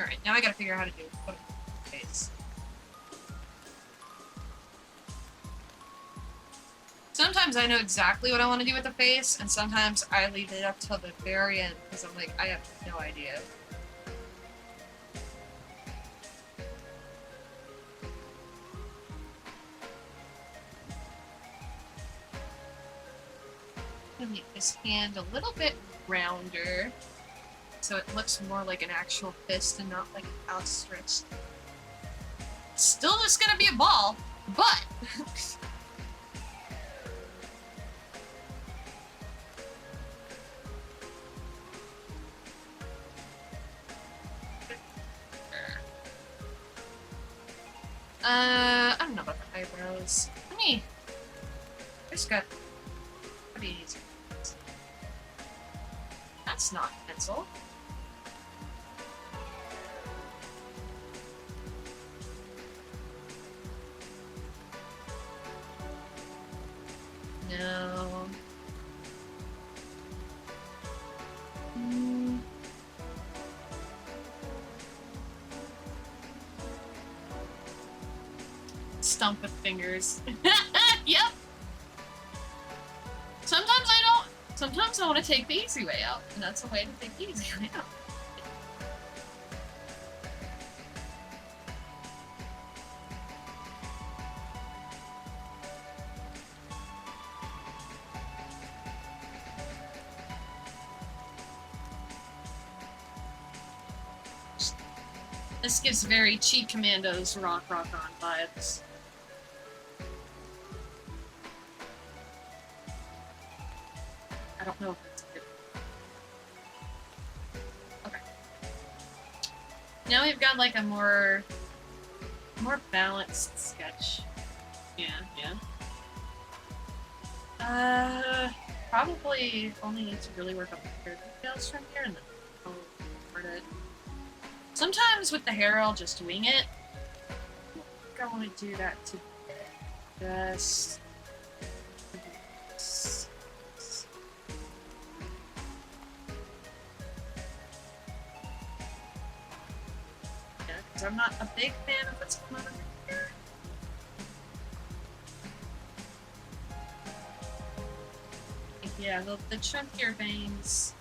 All right, now I gotta figure out how to do it. Face. Sometimes I know exactly what I want to do with the face, and sometimes I leave it up till the very end because I'm like, I have no idea. I'm gonna make this hand a little bit rounder so it looks more like an actual fist and not like outstretched. Still just gonna be a ball, but I don't know about the eyebrows. I just got pretty easy. That's not pencil. No. Stump with fingers. Yep. Sometimes I want to take the easy way out, and that's a way to take the easy way out. This gives very Cheat Commandos Rock On vibes. I don't know if that's good. Okay. Now we've got like a more balanced sketch. Yeah. Probably only need to really work up the hair details from here and then I'll part it. Sometimes with the hair I'll just wing it. I think I want to do that to just I'm not a big fan of what's going on here. Yeah, the chunkier veins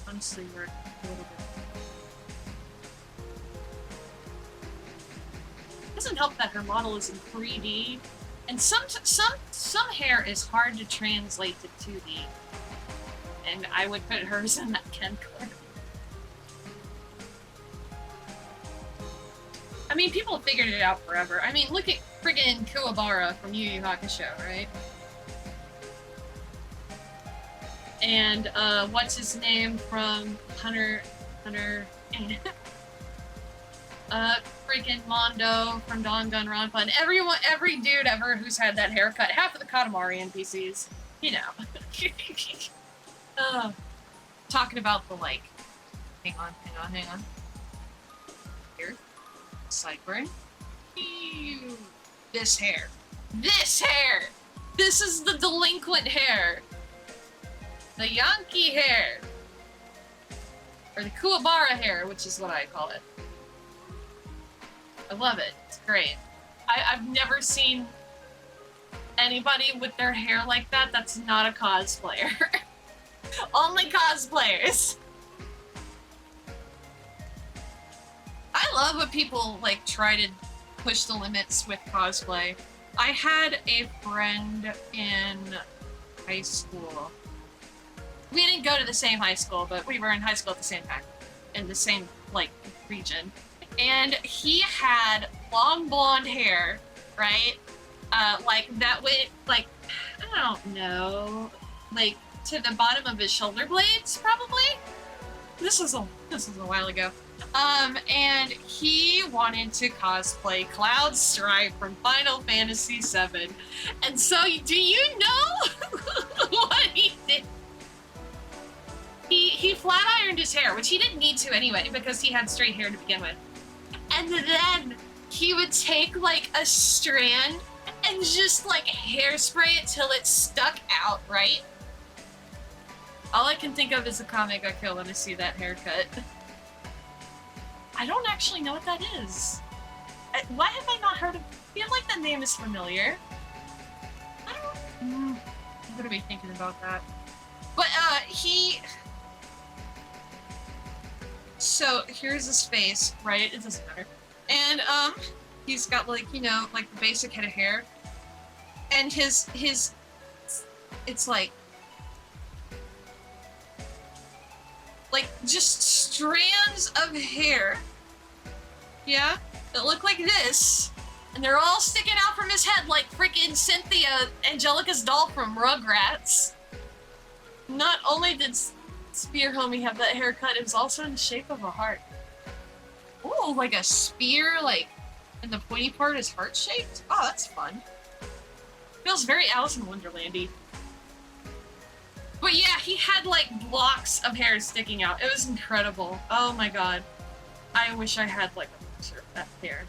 honestly work a little bit. It doesn't help that her model is in 3D, And some hair is hard to translate to 2D. And I would put hers in that Ken color. I mean, people have figured it out forever. I mean, look at friggin' Kuwabara from Yu Yu Hakusho, right? And, what's his name from Hunter... freaking Mondo from Danganronpa, and every dude ever who's had that haircut, half of the Katamari NPCs, you know. Talking about the, like, hang on. Here, sideburn. This hair. This is the delinquent hair. The Yankee hair. Or the Kuwabara hair, which is what I call it. I love it. It's great. I've never seen anybody with their hair like that that's not a cosplayer. Only cosplayers. I love when people, like, try to push the limits with cosplay. I had a friend in high school. We didn't go to the same high school, but we were in high school at the same time. In the same, like, region. And he had long blonde hair, right? Like, that went, like, I don't know, like, to the bottom of his shoulder blades, probably? This was a while ago. And he wanted to cosplay Cloud Strife from Final Fantasy VII. And so, do you know what he did? He flat ironed his hair, which he didn't need to anyway, because he had straight hair to begin with. And then he would take, like, a strand and just, like, hairspray it till it stuck out, right? All I can think of is the comic I kill when I see that haircut. I don't actually know what that is. Why have I not heard of... I feel like the name is familiar. I don't... I'm gonna be thinking about that. But, he... So, here's his face, right? It doesn't matter. And, he's got, like, you know, like, the basic head of hair. And his... It's like... Like, just strands of hair. Yeah? That look like this. And they're all sticking out from his head like freaking Cynthia, Angelica's doll from Rugrats. Not only did Spear Homie have that haircut, it was also in the shape of a heart. Ooh, like a spear, like, and the pointy part is heart-shaped? Oh, that's fun. Feels very Alice in Wonderland-y. But yeah, he had, like, blocks of hair sticking out. It was incredible. Oh my god. I wish I had, like, a picture of that hair.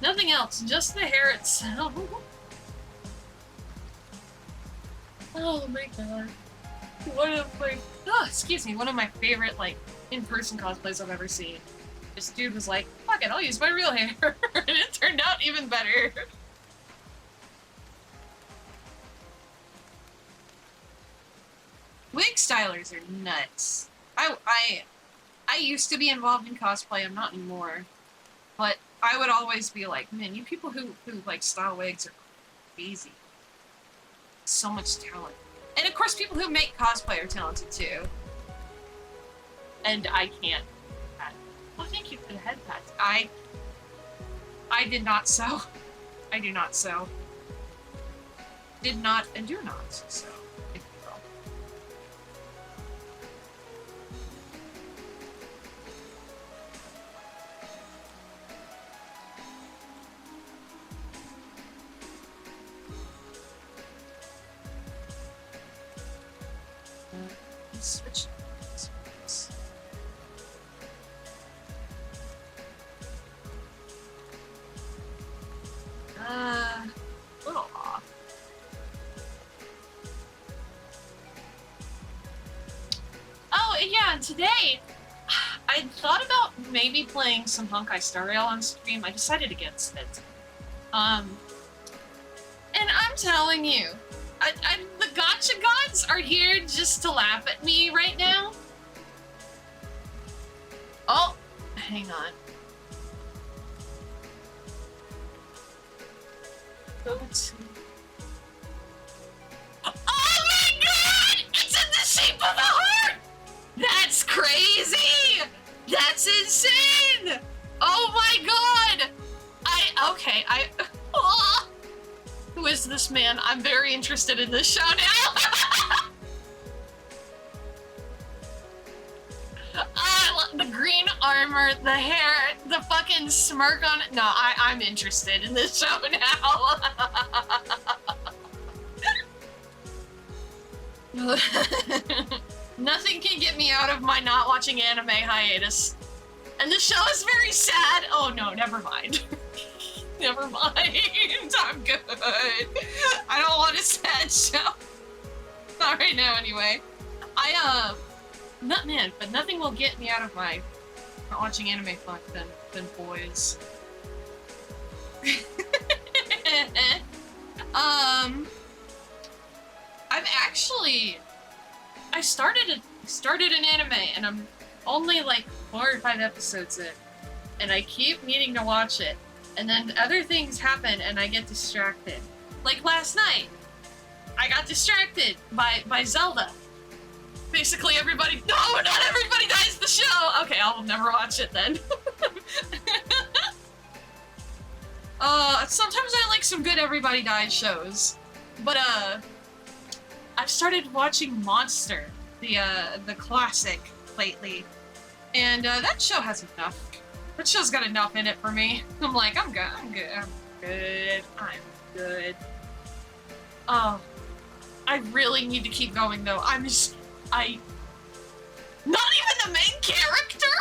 Nothing else, just the hair itself. Oh my god. One of my favorite, like, in-person cosplays I've ever seen. This dude was like, fuck it, I'll use my real hair. And it turned out even better. Wig stylers are nuts. I used to be involved in cosplay, I'm not anymore. But I would always be like, man, you people who like style wigs are crazy. So much talent. And of course people who make cosplay are talented too. And I can't. Well, thank you for the head pats. I did not sew. I do not sew. Did not and do not sew. Switch. A little off. Oh, yeah, and today, I thought about maybe playing some Honkai Star Rail on stream. I decided against it. And I'm telling you, the gacha gods are here just to laugh at me right now. Oh, hang on. Go to... Oh my god! It's in the shape of a heart! That's crazy! That's insane! Oh my god! Who is this man? I'm very interested in this show now. The green armor, the hair, the fucking smirk on it. No, I'm interested in this show now. Nothing can get me out of my not watching anime hiatus. And the show is very sad. Oh no, never mind. Never mind. I'm good. I don't want a sad show. Not right now, anyway. But nothing will get me out of my not watching anime fun than boys. I started an anime and I'm only like 4 or 5 episodes in, and I keep needing to watch it, and then other things happen and I get distracted. Like last night, I got distracted by Zelda. Basically everybody— no, not everybody dies the show! Okay, I'll never watch it then. Sometimes I like some good everybody dies shows. But, I've started watching Monster, the classic, lately. And, that show has enough. That show's got enough in it for me. I'm like, I'm good. Oh. I really need to keep going, though. Not even the main character?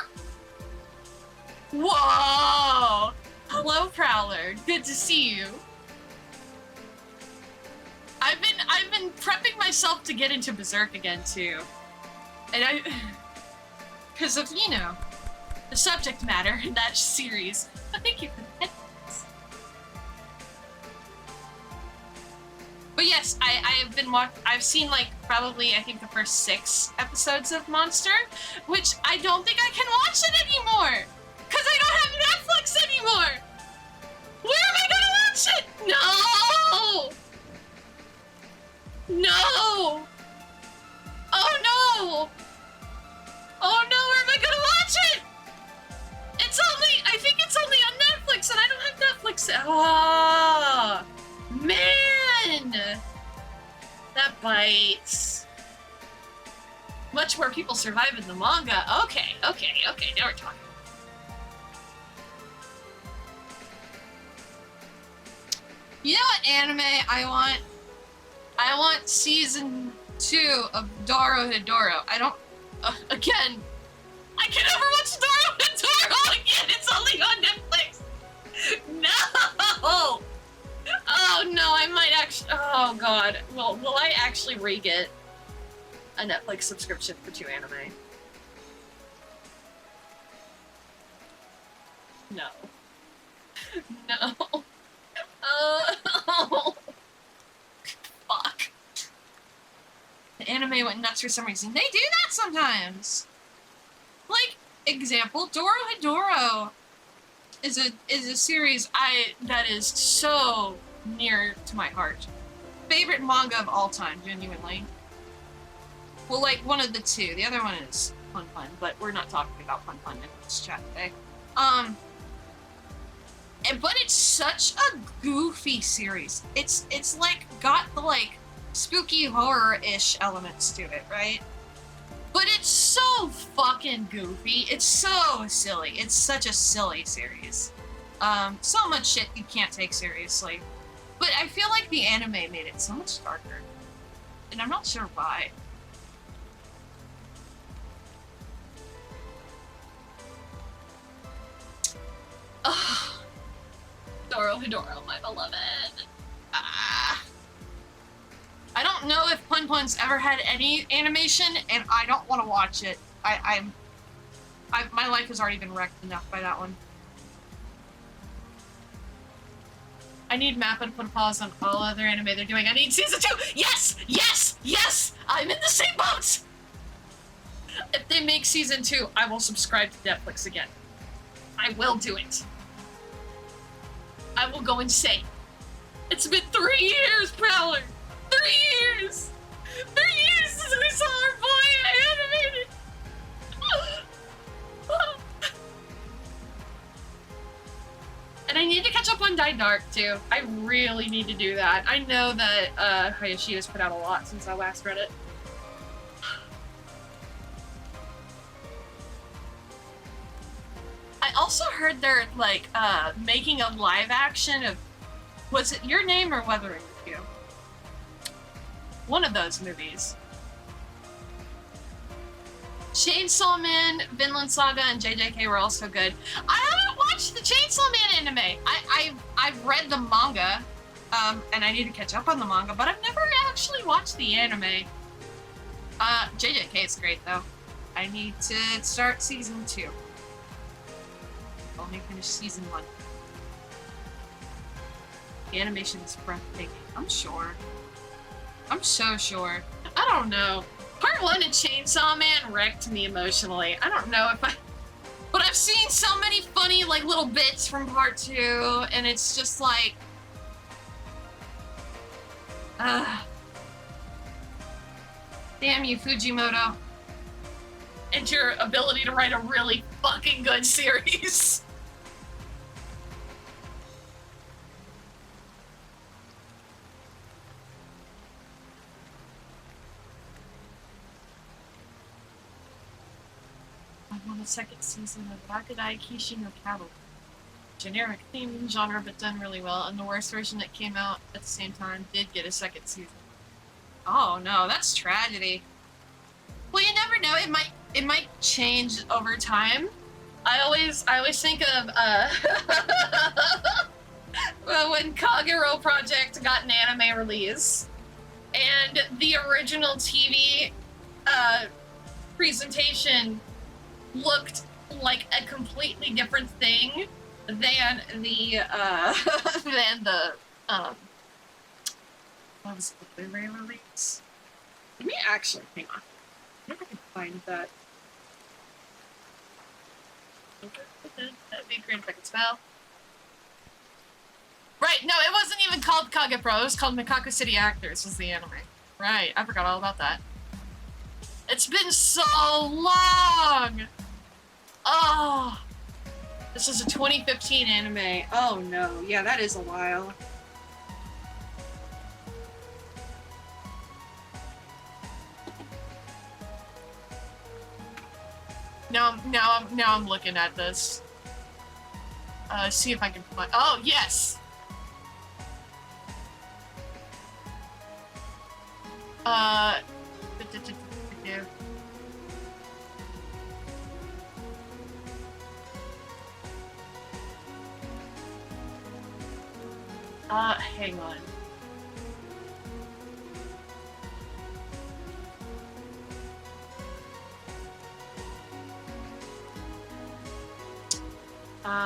Whoa! Hello, Prowler. Good to see you. I've been prepping myself to get into Berserk again, too. And because of, you know, the subject matter in that series. But thank you for that. But yes, I've seen like probably I think the first 6 episodes of Monster, which I don't think I can watch it anymore, cause I don't have Netflix anymore. Where am I gonna watch it? No! No! Oh no! Oh no, where am I gonna watch it? I think it's only on Netflix, and I don't have Netflix. Ah, man! That bites. Much more people survive in the manga. Okay, now we're talking. You know what anime I want? I want season 2 of Dorohedoro. I don't... again, I can never watch Dorohedoro again! It's only on Netflix! No! Oh no, I might actually... oh god. Well, will I actually re-get a Netflix subscription for 2 anime? No. No. Oh. Fuck. The anime went nuts for some reason. They do that sometimes! Like, example, Dorohedoro is a series that is so near to my heart. Favorite manga of all time, genuinely. Well, like, one of the 2. The other one is Pun Pun, but we're not talking about Pun Pun in this chat today. But it's such a goofy series. It's like, got the, like, spooky horror-ish elements to it, right? But it's so fucking goofy. It's so silly. It's such a silly series. So much shit you can't take seriously. But I feel like the anime made it so much darker. And I'm not sure why. Ugh. Dorohedoro, my beloved. I don't know if Pun Pun's ever had any animation, and I don't want to watch it. My life has already been wrecked enough by that one. I need Mappa to put a pause on all other anime they're doing. I need season 2! Yes! Yes! Yes! I'm in the same boat! If they make season 2, I will subscribe to Netflix again. I will do it. I will go insane. It's been 3 years, Prowler! 3 years! 3 years since we saw our boy animated! And I need to catch up on Die Dark, too. I really need to do that. I know that Hayashida's put out a lot since I last read it. I also heard they're, like, making a live action of... Was it Your Name or Weathering With You? One of those movies. Chainsaw Man, Vinland Saga, and JJK were also good. I haven't watched the Chainsaw Man anime. I've read the manga, and I need to catch up on the manga, but I've never actually watched the anime. JJK is great, though. I need to start season 2. Only finished season 1. The animation is breathtaking. I'm sure. I'm so sure. I don't know. Part 1 of Chainsaw Man wrecked me emotionally. I don't know if I... But I've seen so many funny, like, little bits from Part 2, and it's just like... Damn you, Fujimoto. And your ability to write a really fucking good series. I want a second season of Bakadai Kishi no Cavalry. Generic theme and genre, but done really well, and the worst version that came out at the same time did get a second season. Oh no, that's tragedy. Well, you never know. It might change over time. I always think of when Kagero Project got an anime release, and the original TV presentation looked like a completely different thing than the what was the Blu-ray release? Let me actually hang on. I wonder if I can find that. That'd be a great if I could spell. Right, no, it wasn't even called Kagepro. It was called Mikaku City Actors was the anime. Right, I forgot all about that. It's been so long! Oh! This is a 2015 anime. Oh no, yeah, that is a while. Now I'm looking at this. See if I can find. Oh yes. Hang on. I'm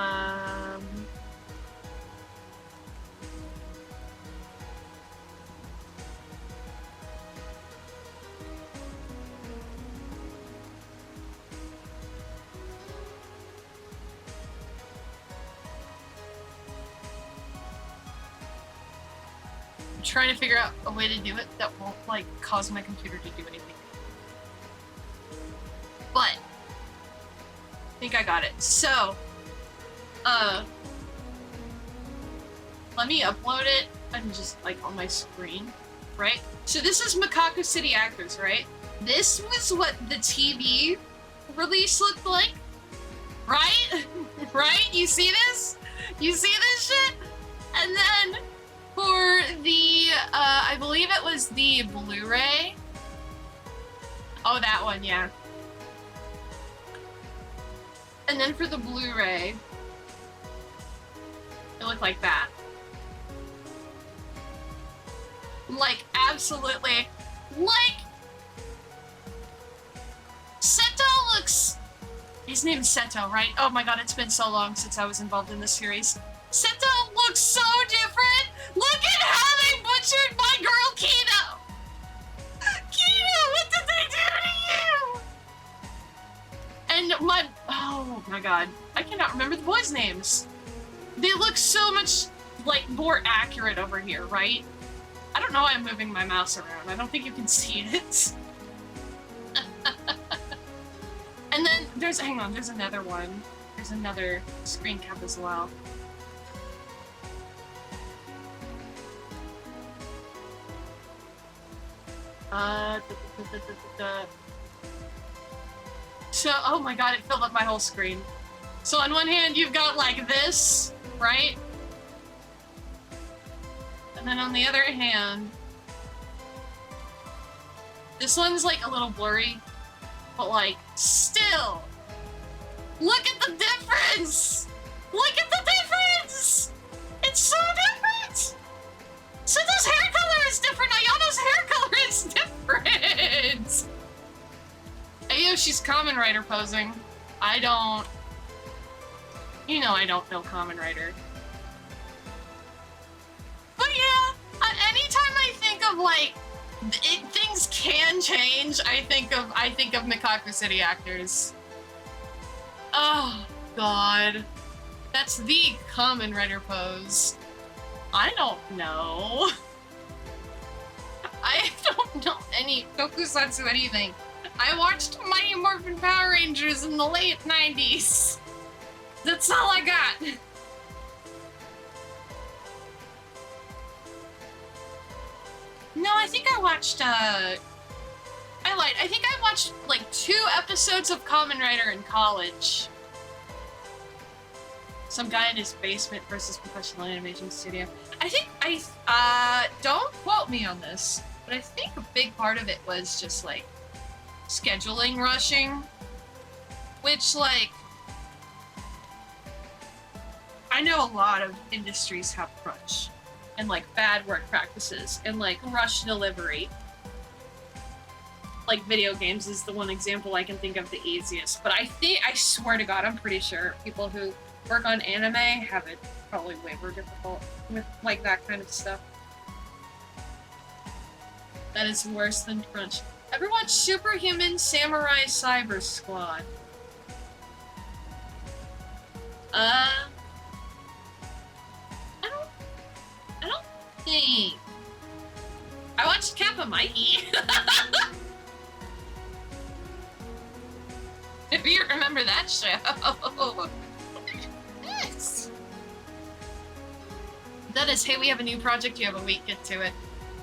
trying to figure out a way to do it that won't, like, cause my computer to do anything. But I think I got it. So, let me upload it and just, like, on my screen, right? So this is Mikaku City Actors, right? This was what the TV release looked like, right? Right? You see this? You see this shit? And then for the, I believe it was the Blu-ray. Oh, that one, yeah. And then for the Blu-ray, it looked like that. Like, absolutely. Like, Seto looks... His name's Seto, right? Oh my god, it's been so long since I was involved in this series. Seto looks so different! Look at how they butchered my girl, Kino! Kino, what did they do to you? And my... Oh my god. I cannot remember the boys' names. They look so much... like, more accurate over here, right? I don't know why I'm moving my mouse around. I don't think you can see it. And then there's another one. There's another screen cap as well. So, oh my god, it filled up my whole screen. So on one hand, you've got like this, right? And then on the other hand, this one's like a little blurry, but like, still, look at the difference! Look at the difference! It's so different! Suta's hair color is different, Ayano's hair color is different! Ayo, she's Kamen Rider posing. I don't know Kamen Rider. But yeah, anytime I think of like, things can change, I think of Mikaku City actors. Oh, God. That's the Kamen Rider pose. I don't know. I don't know any tokusatsu anything. I watched Mighty Morphin Power Rangers in the late 90s. That's all I got. No, I think I watched, I think I watched, like, 2 episodes of Kamen Rider in college. Some guy in his basement versus professional animation studio. Don't quote me on this, but I think a big part of it was just, like, scheduling rushing. Which, like, I know a lot of industries have crunch. And, like, bad work practices, and, like, rush delivery. Like, video games is the one example I can think of the easiest. But I swear to God, I'm pretty sure people who work on anime have it probably way more difficult with, like, that kind of stuff. That is worse than crunch. Ever watch Superhuman Samurai Cyber Squad? I don't think. I watched Kappa Mikey. If you remember that show. Yes. That is, hey, we have a new project, you have a week, get to it.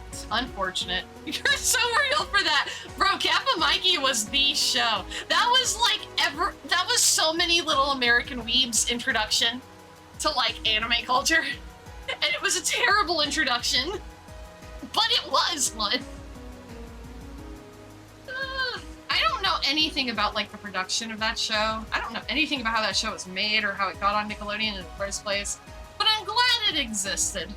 It's unfortunate. You're so real for that. Bro, Kappa Mikey was the show. That was like that was so many little American weebs' introduction to like anime culture. And it was a terrible introduction, but it was one. I don't know anything about like the production of that show. I don't know anything about how that show was made or how it got on Nickelodeon in the first place, but I'm glad it existed.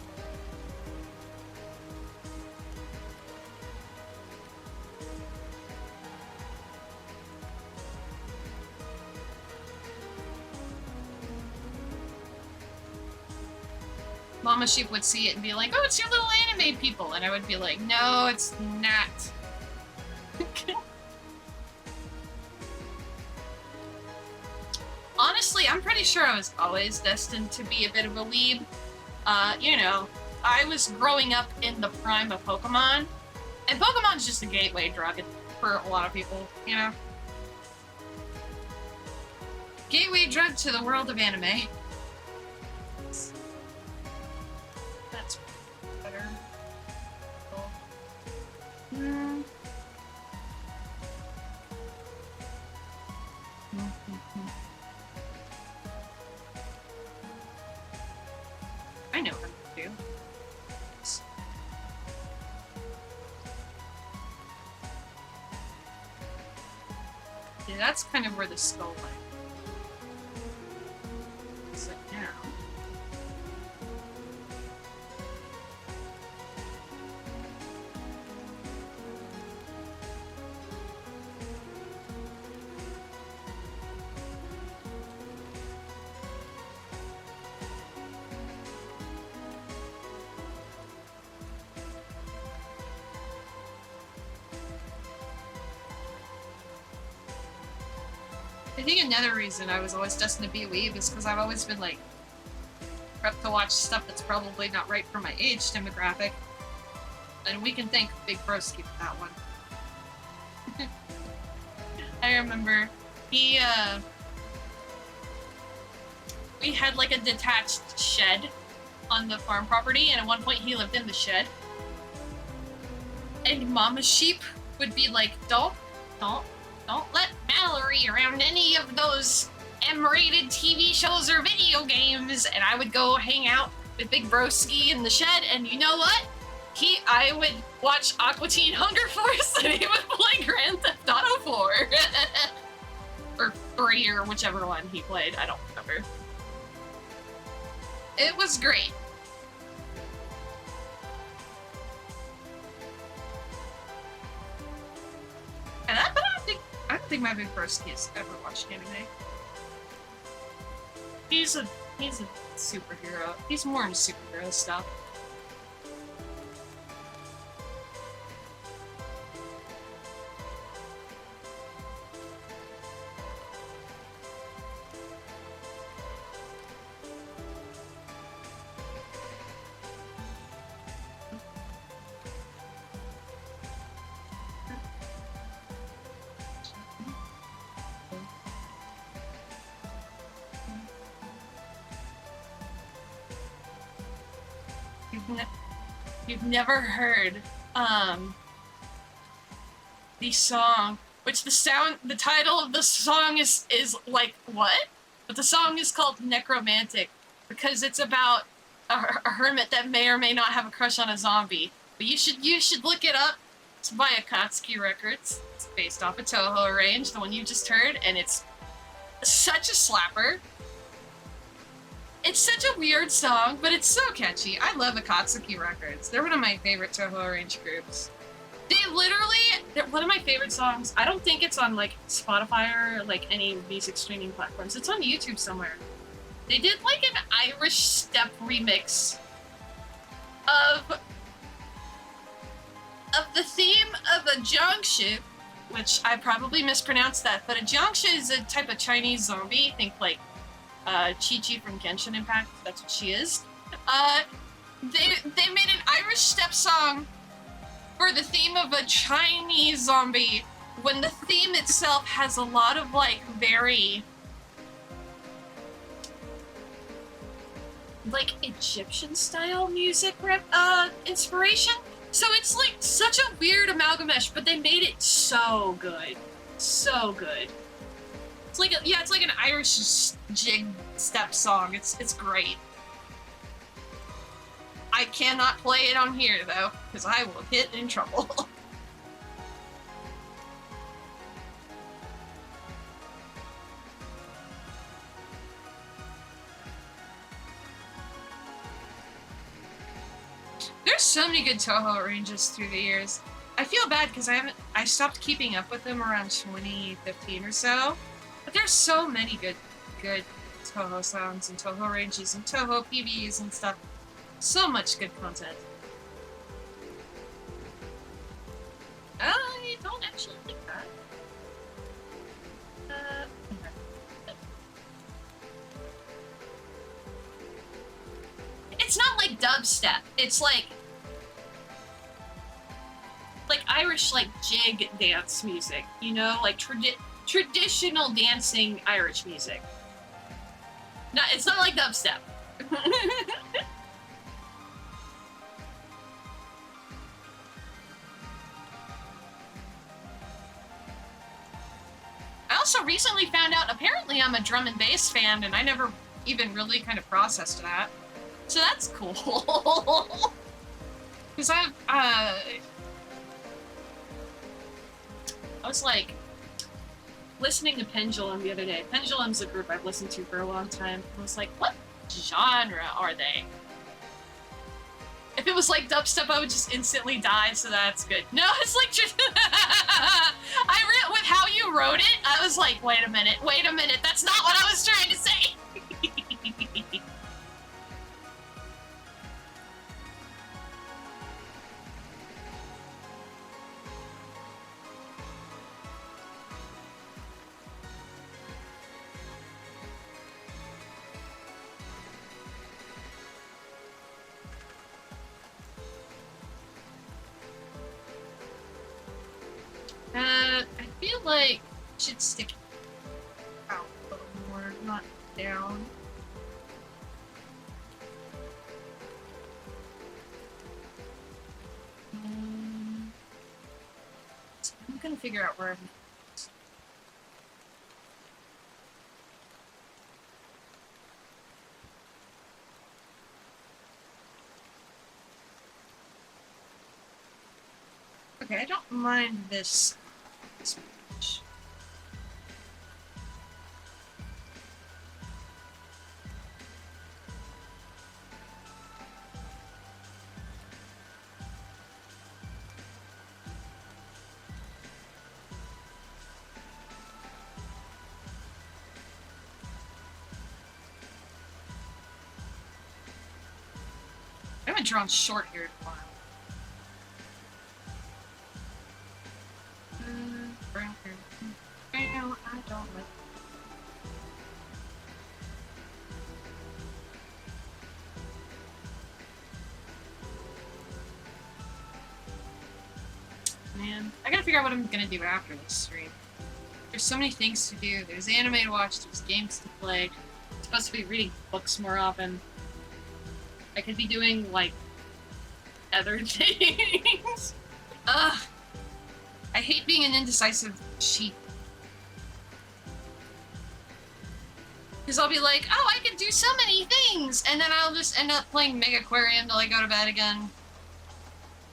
Mama Sheep would see it and be like, oh, it's your little anime people. And I would be like, no, it's not. Honestly, I'm pretty sure I was always destined to be a bit of a weeb. You know, I was growing up in the prime of Pokemon. And Pokemon's just a gateway drug for a lot of people, you know? Gateway drug to the world of anime. That's better. Mm. I know what to do. Yeah, that's kind of where the skull went. So now. I think another reason I was always destined to be a weeb is because I've always been like prep to watch stuff that's probably not right for my age demographic. And we can thank Big Broski for that one. I remember we had like a detached shed on the farm property, and at one point he lived in the shed. And Mama Sheep would be like, don't let Mallory around any of those M-rated TV shows or video games. And I would go hang out with Big Broski in the shed, and you know what? I would watch Aqua Teen Hunger Force, and he would play Grand Theft Auto 4. Or 3, or whichever one he played, I don't remember. It was great. And but I don't think my Big Broski has ever watched anime. He's a superhero. He's more into superhero stuff. You've never heard the song, which the title of the song is like what? But the song is called Necromantic because it's about a hermit that may or may not have a crush on a zombie. But you should look it up. It's by Akatsuki Records. It's based off of Toho Range, the one you just heard, and it's such a slapper. It's such a weird song, but it's so catchy. I love Akatsuki Records. They're one of my favorite Toho Range groups. They're one of my favorite songs. I don't think it's on like Spotify or like any music streaming platforms. It's on YouTube somewhere. They did like an Irish step remix of the theme of a Jiangshi, which I probably mispronounced that, but a Jiangshi is a type of Chinese zombie. Think like Chi-Chi from Genshin Impact, that's what she is. They made an Irish step song for the theme of a Chinese zombie, when the theme itself has a lot of like very like Egyptian style music inspiration. So it's like such a weird amalgamash, but they made it so good. So good. It's like it's like an Irish jig step song. It's great. I cannot play it on here though, because I will get in trouble. There's so many good Toho ranges through the years. I feel bad because I stopped keeping up with them around 2015 or so. But there's so many good Toho songs and Toho ranges and Toho PVs and stuff. So much good content. I don't actually think that. It's not like dubstep. It's like Irish like jig dance music, you know, like traditional dancing Irish music. No, it's not like dubstep. I also recently found out apparently I'm a drum and bass fan, and I never even really kind of processed that. So that's cool. Because I was like listening to Pendulum the other day. Pendulum's a group I've listened to for a long time. I was like, what genre are they? If it was like dubstep, I would just instantly die, so that's good. No, it's like with how you wrote it, I was like, wait a minute, that's not what I was trying to say. feel like it should stick out a little more, not down. So I'm gonna figure out where I'm. Okay, I don't mind this much. I haven't drawn short here in a while. I don't like. Man, I gotta figure out what I'm gonna do after this stream. There's so many things to do. There's anime to watch, there's games to play. I'm supposed to be reading books more often. I could be doing, like, other things. Ugh. I hate being an indecisive sheep. Because I'll be like, oh, I can do so many things! And then I'll just end up playing Mega Aquarium till I go to bed again.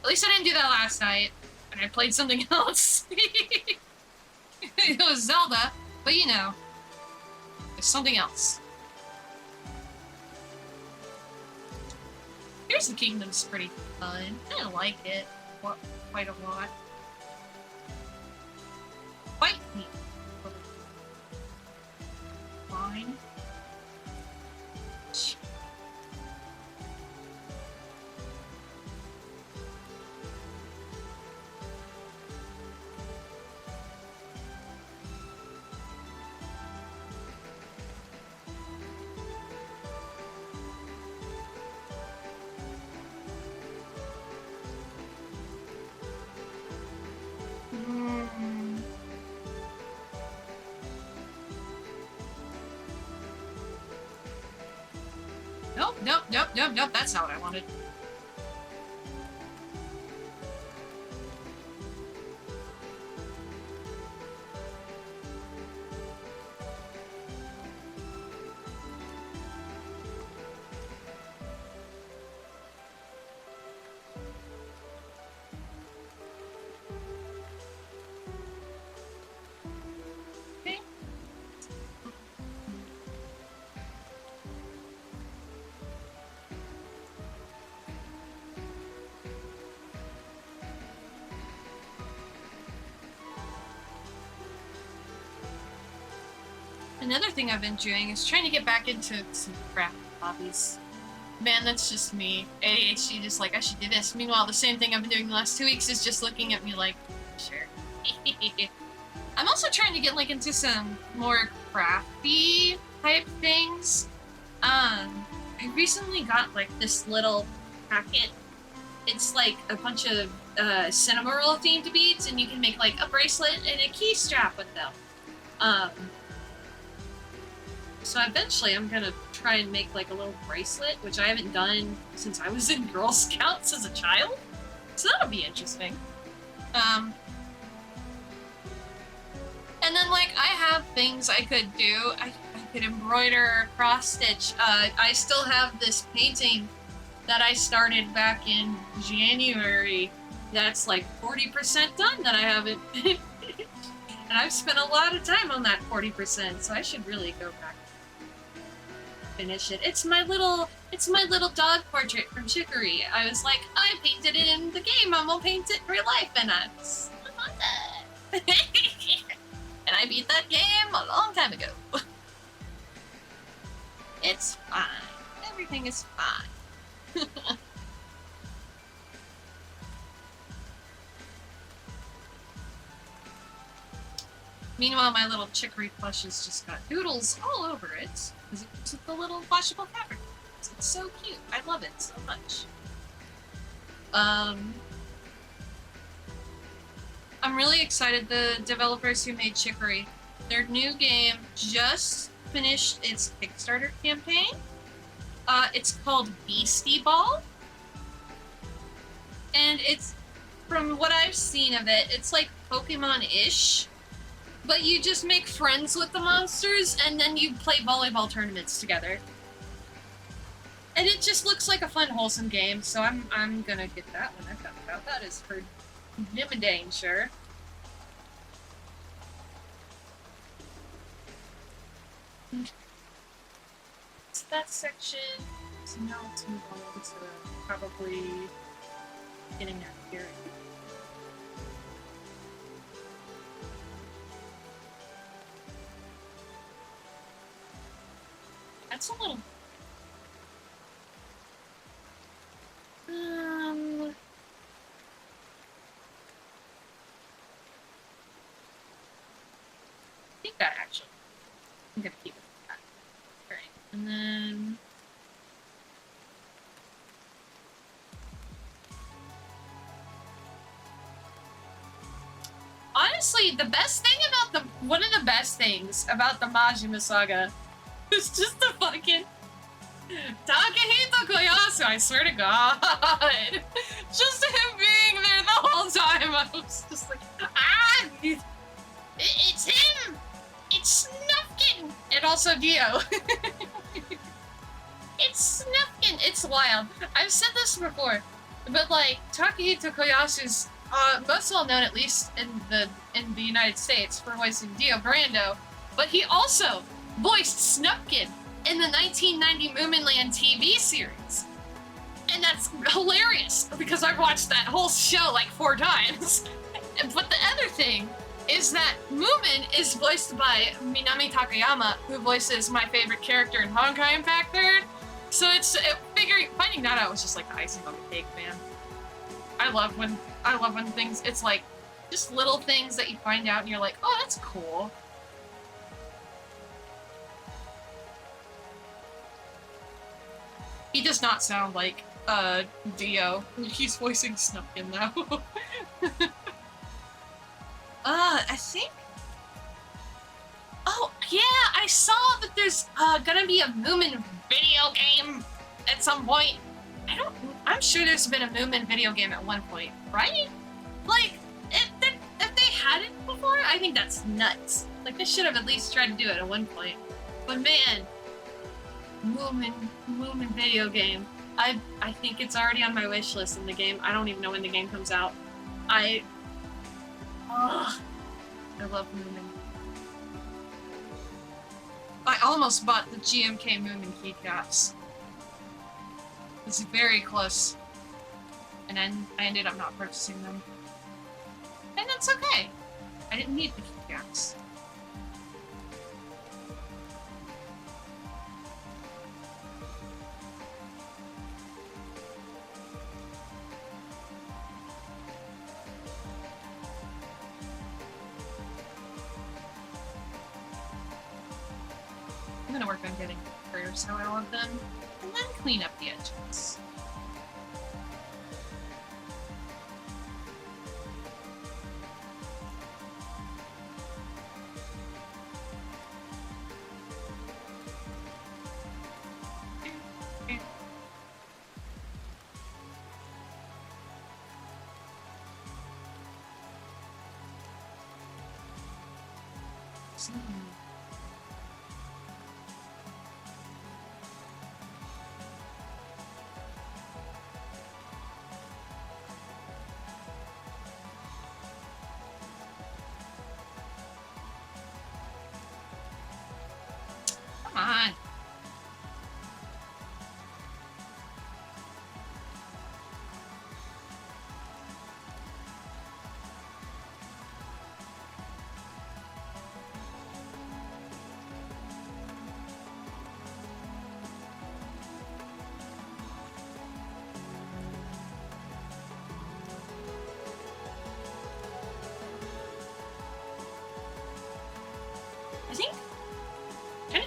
At least I didn't do that last night. And I played something else. It was Zelda, but you know. There's something else. Here's the Kingdom's pretty fun. I like it quite a lot. Fight me. Fine. Nope, that's not what I wanted. Another thing I've been doing is trying to get back into some craft hobbies. Man, that's just me. ADHD, just like, I should do this. Meanwhile, the same thing I've been doing the last 2 weeks is just looking at me like, sure. I'm also trying to get, like, into some more crafty type things. I recently got, like, this little packet. It's, like, a bunch of cinema roll themed beads, and you can make, like, a bracelet and a key strap with them. So eventually I'm gonna try and make like a little bracelet, which I haven't done since I was in Girl Scouts as a child. So that'll be interesting. And then like I have things I could do. I could embroider, cross stitch. I still have this painting that I started back in January that's like 40% done that I haven't. And I've spent a lot of time on that 40%, so I should really go back. Finish it. It's my little dog portrait from Chicory. I was like, I painted it in the game, I'm gonna paint it in real life, and I want that. And I beat that game a long time ago. It's fine. Everything is fine. Meanwhile, my little Chicory plush has just got doodles all over it. Because it's the little washable fabric. It's so cute. I love it so much. I I'm really excited. The developers who made Chicory, their new game just finished its Kickstarter campaign. It's called Beastie Ball. And it's, from what I've seen of it, it's like Pokemon-ish. But you just make friends with the monsters, and then you play volleyball tournaments together. And it just looks like a fun, wholesome game, so I'm gonna get that when I found out. That is for Dimmadane, sure. So that section. So now let's move on to probably getting out here. That's a little. I think that actually. I'm gonna keep it like that. Alright, and then. Honestly, the best thing about one of the best things about the Majima Saga is just the fucking Takehito Koyasu, I swear to God. Just him being there the whole time. I was just like, it's him! It's Snufkin! And also Dio. It's Snufkin! It's wild. I've said this before, but like, Takehito Koyasu's most well known, at least in the United States, for voicing Dio Brando, but he also voiced Snufkin in the 1990 Moominland TV series. And that's hilarious, because I've watched that whole show like 4 times. But the other thing is that Moomin is voiced by Minami Takayama, who voices my favorite character in Honkai Impact 3rd. So finding that out was just like the icing on the cake, man. I love when things, it's like, just little things that you find out and you're like, oh, that's cool. He does not sound like, Dio. He's voicing Snufkin now. I think... Oh, yeah, I saw that there's, gonna be a Moomin video game at some point. I'm sure there's been a Moomin video game at one point, right? Like, if they hadn't before, I think that's nuts. Like, they should have at least tried to do it at one point. But man, Moomin video game. I think it's already on my wish list in the game. I don't even know when the game comes out. I love Moomin. I almost bought the GMK Moomin keycaps. It's very close. And then I ended up not purchasing them. And that's okay. I didn't need the keycaps. I'm gonna work on getting prayers how I want them, and then clean up the edges. Come on.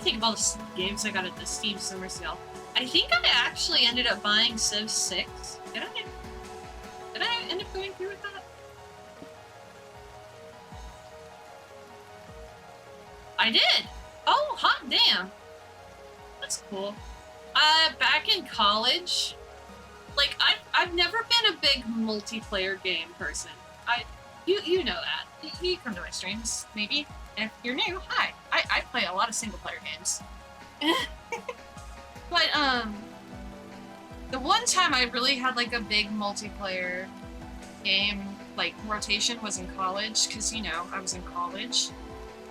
Of all the games I got at the Steam Summer Sale, I think I actually ended up buying Civ 6. Did I end up going through with that? I did. Oh, hot damn. That's cool. Back in college, like I've never been a big multiplayer game person. You know that. You come to my streams, maybe. If you're new, hi. I play a lot of single player games. But the one time I really had like a big multiplayer game like rotation was in college, because you know, I was in college.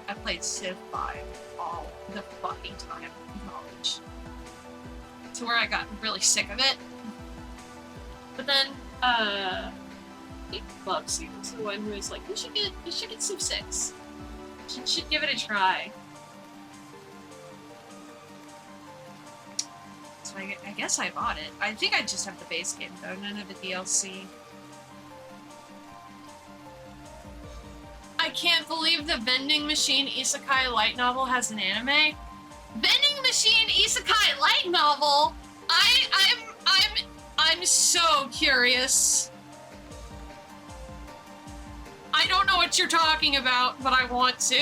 I played Civ 5 all the fucking time in college. To where I got really sick of it. But then, Bubsy was the one who was like, you should get Civ 6. You should give it a try. So I guess I bought it. I think I just have the base game though, none of the DLC. I can't believe the Vending Machine Isekai light novel has an anime. Vending Machine Isekai light novel? I'm so curious. I don't know what you're talking about, but I want to.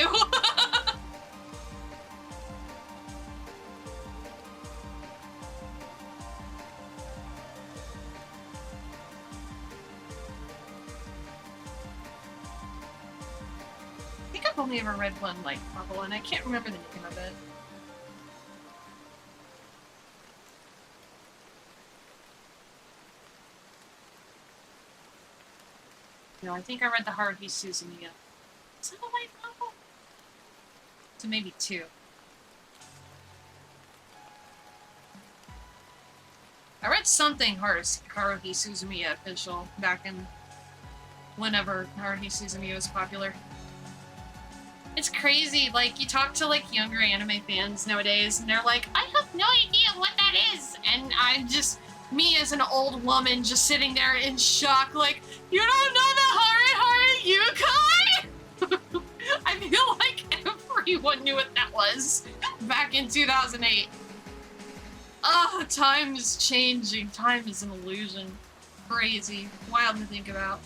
I think I've only ever read one light novel, and I can't remember the name of it. No, I think I read the Haruhi Suzumiya. Is that a light novel? So maybe 2. I read something Haruhi Suzumiya official back in whenever Haruhi Suzumiya was popular. It's crazy, like, you talk to, like, younger anime fans nowadays, and they're like, I have no idea what that is! And I'm just, me as an old woman, just sitting there in shock, like, you don't know the Hare Hare Yukai? I feel like everyone knew what that was back in 2008. Oh, time is changing. Time is an illusion. Crazy. Wild to think about.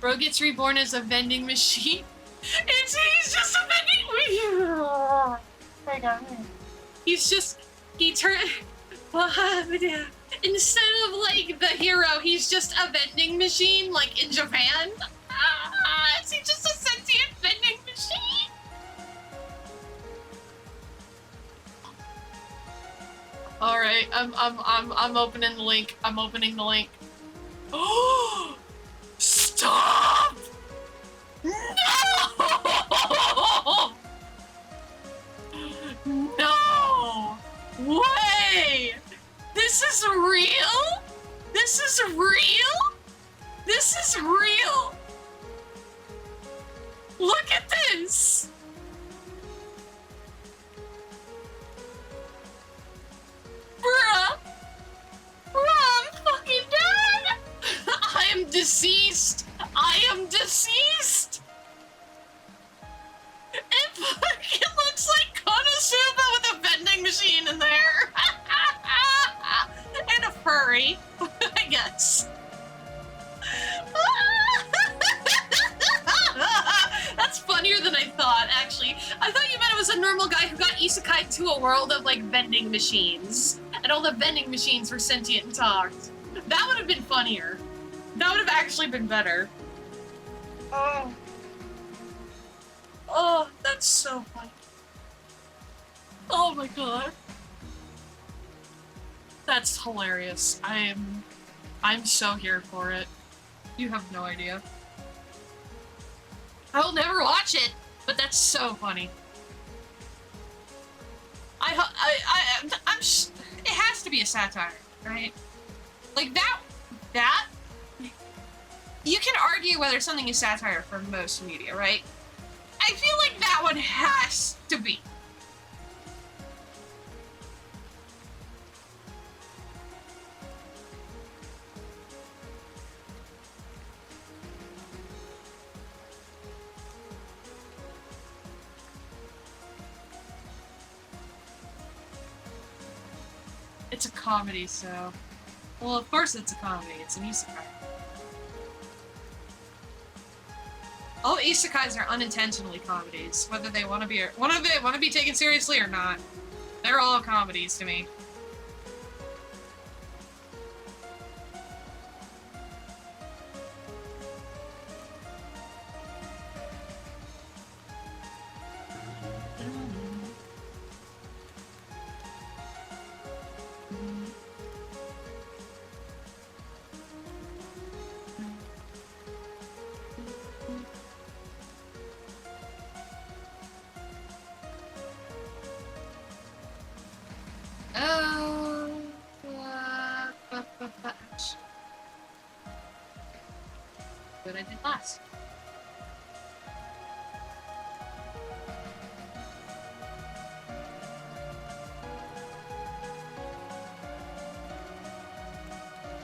Bro gets reborn as a vending machine. He's just a vending machine. He turned. Instead of like the hero, he's just a vending machine, like in Japan. Is he just a sentient vending machine? All right, I'm opening the link. I'm opening the link. Oh! Stop! No! No! Way! This is real? This is real? This is real! Look at this! Bruh! I'm fucking dead! I am deceased! I am deceased! It fucking looks like Konosuba with a vending machine in there! And a furry, I guess. That's funnier than I thought, actually. I thought you meant it was a normal guy who got isekai to a world of, like, vending machines. And all the vending machines were sentient and talked. That would have been funnier. That would have actually been better. Oh. Oh, that's so funny. Oh my god. That's hilarious. I'm so here for it. You have no idea. I'll never watch it, but that's so funny. It has to be a satire, right? Like that, you can argue whether something is satire for most media, right? I feel like that one has to be. It's a comedy, so... Well, of course it's a comedy. It's an isekai. All isekais are unintentionally comedies, whether they want to be taken seriously or not. They're all comedies to me. What I did last.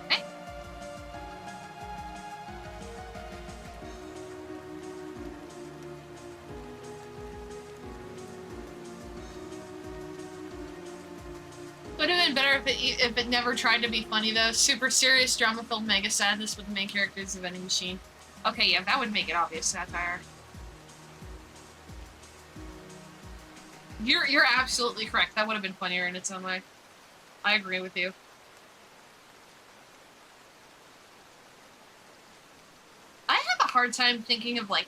Okay. Would have been better if it never tried to be funny though. Super serious, drama-filled mega sadness with the main character as a vending machine. Okay, yeah, that would make it obvious satire. You're absolutely correct. That would have been funnier in its own way. I agree with you. I have a hard time thinking of like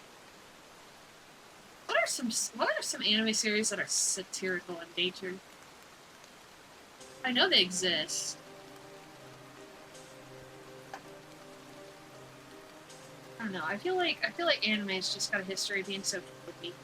what are some anime series that are satirical in nature? I know they exist. I don't know. I feel like anime's just got a history of being so flippy.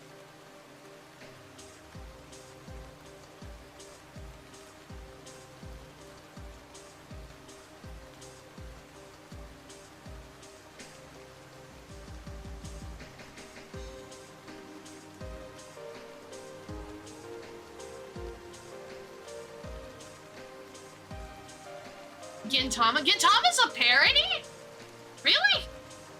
Gintama? Gintama's a parody? Really?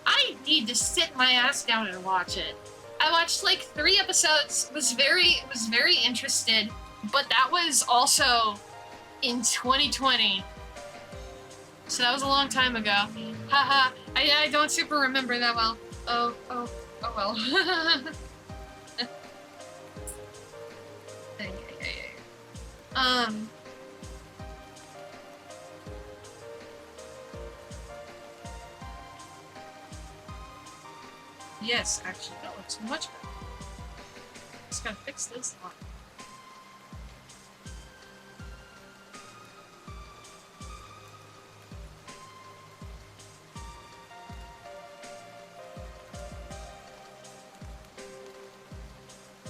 I need to sit my ass down and watch it. I watched like 3 episodes, was very interested, but that was also in 2020. So that was a long time ago. Haha, I don't super remember that well. Oh well. Yes, actually, that looks much better. Just gotta fix this one.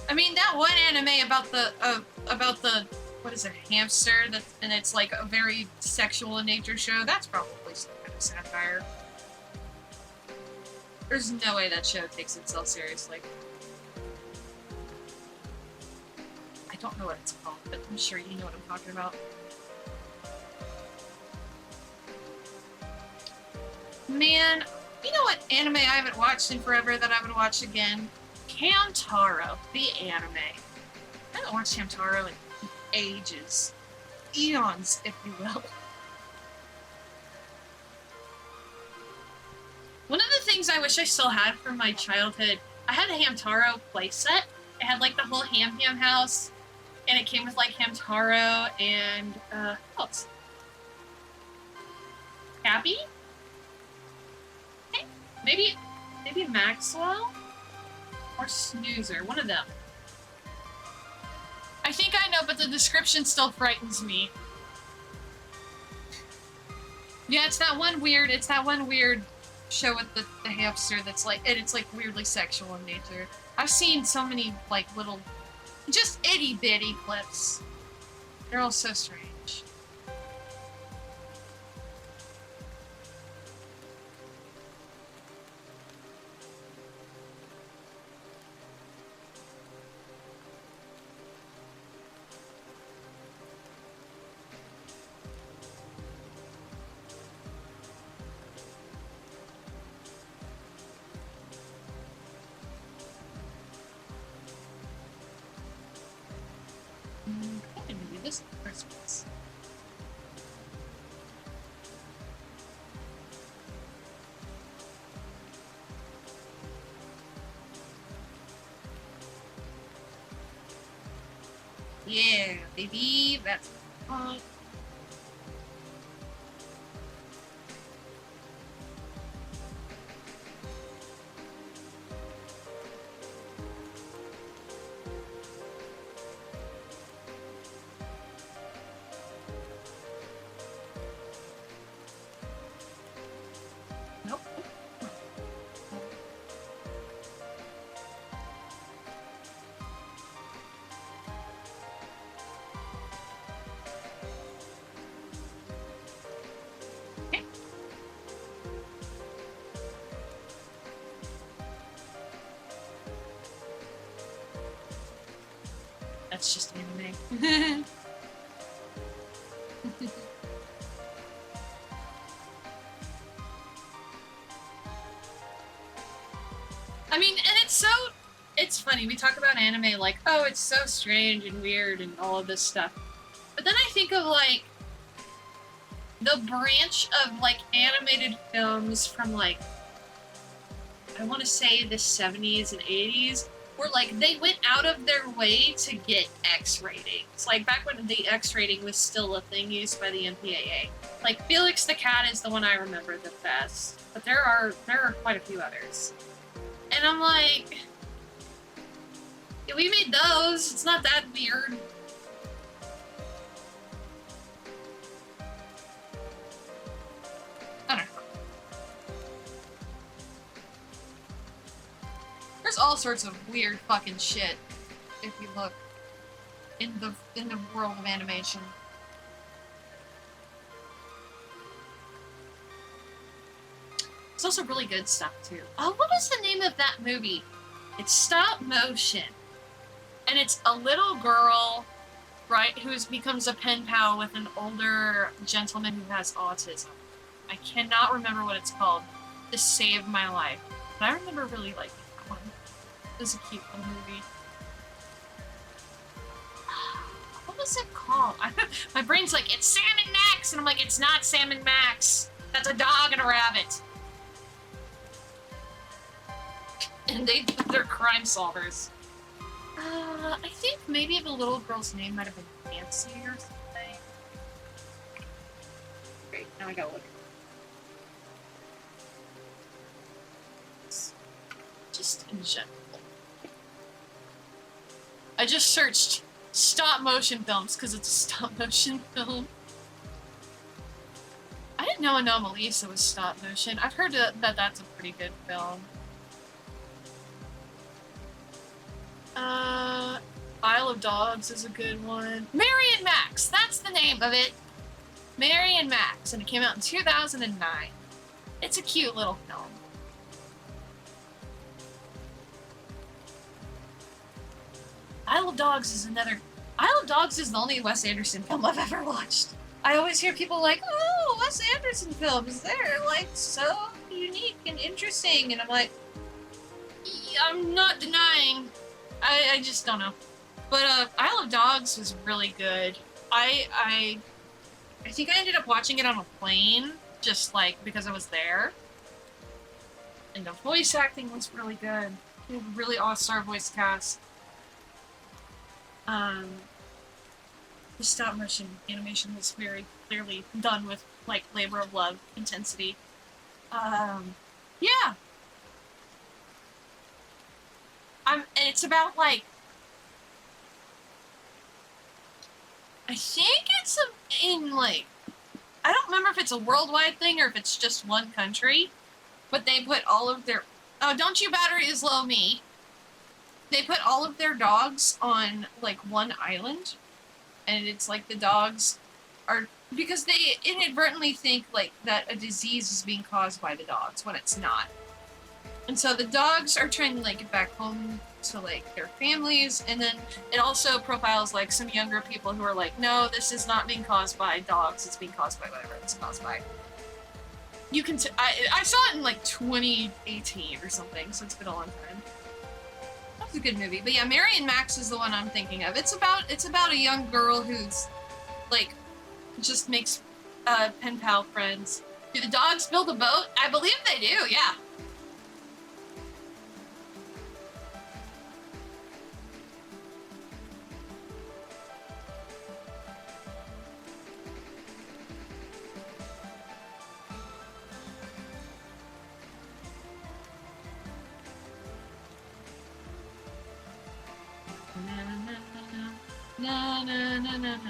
I mean, that one anime about the what is it, hamster? And it's like a very sexual in nature show. That's probably some kind of satire. There's no way that show takes itself seriously. I don't know what it's called, but I'm sure you know what I'm talking about. Man, you know what anime I haven't watched in forever that I would watch again? Hamtaro, the anime. I haven't watched Hamtaro in ages. Eons, if you will. One of the things I wish I still had from my childhood, I had a Hamtaro playset. It had like the whole Ham house, and it came with like Hamtaro and who else? Cappy? Okay. Maybe Maxwell? Or Snoozer, one of them. I think I know, but the description still frightens me. Yeah, it's that one weird show with the hamster that's like, and it's like weirdly sexual in nature. I've seen so many like little, just itty bitty clips. They're all so strange. Christmas. Yeah, baby, that's fun. Nope. Okay. That's just anime. I mean, and it's funny, we talk about anime like, oh, it's so strange and weird and all of this stuff. But then I think of, like, the branch of, like, animated films from, like, I want to say the 70s and 80s, where, like, they went out of their way to get X ratings. Like, back when the X rating was still a thing used by the MPAA. Like, Felix the Cat is the one I remember the best, but there are quite a few others. And I'm like, yeah, we made those. It's not that weird. I don't know. There's all sorts of weird fucking shit if you look in the world of animation. There's also really good stuff too. Oh, what is the name of that movie? It's stop motion. And it's a little girl, right, who becomes a pen pal with an older gentleman who has autism. I cannot remember what it's called. This saved my life. But I remember really liking that one. It was a cute little movie. What was it called? My brain's like, it's Sam and Max! And I'm like, it's not Sam and Max. That's a dog and a rabbit. And they're crime solvers. I think maybe the little girl's name might have been Nancy or something. Great, now I gotta look. Just in general. I just searched stop motion films because it's a stop motion film. I didn't know Anomalisa was stop motion. I've heard that that's a pretty good film. Isle of Dogs is a good one. Mary and Max, that's the name of it. Mary and Max, and it came out in 2009. It's a cute little film. Isle of Dogs is another... Isle of Dogs is the only Wes Anderson film I've ever watched. I always hear people like, oh, Wes Anderson films, they're like so unique and interesting, and I'm like, yeah, I'm not denying. I just don't know. But Isle of Dogs was really good. I think I ended up watching it on a plane, just like because I was there. And the voice acting was really good. They had a really all-star voice cast. The stop motion animation was very clearly done with like labor of love intensity. Yeah. And it's about like, I think it's in like, I don't remember if it's a worldwide thing or if it's just one country, but they put all of their, oh, don't you battery is low me. They put all of their dogs on like one island, and it's like the dogs are, because they inadvertently think like that a disease is being caused by the dogs when it's not. And so the dogs are trying to like get back home to like their families, and then it also profiles like some younger people who are like, no, this is not being caused by dogs, it's being caused by whatever it's caused by. You can I saw it in like 2018 or something, so it's been a long time. That was a good movie. But yeah, Mary and Max is the one I'm thinking of. It's about a young girl who's like, just makes pen pal friends. Do the dogs build a boat? I believe they do, yeah. Na, na, na, na, na, na.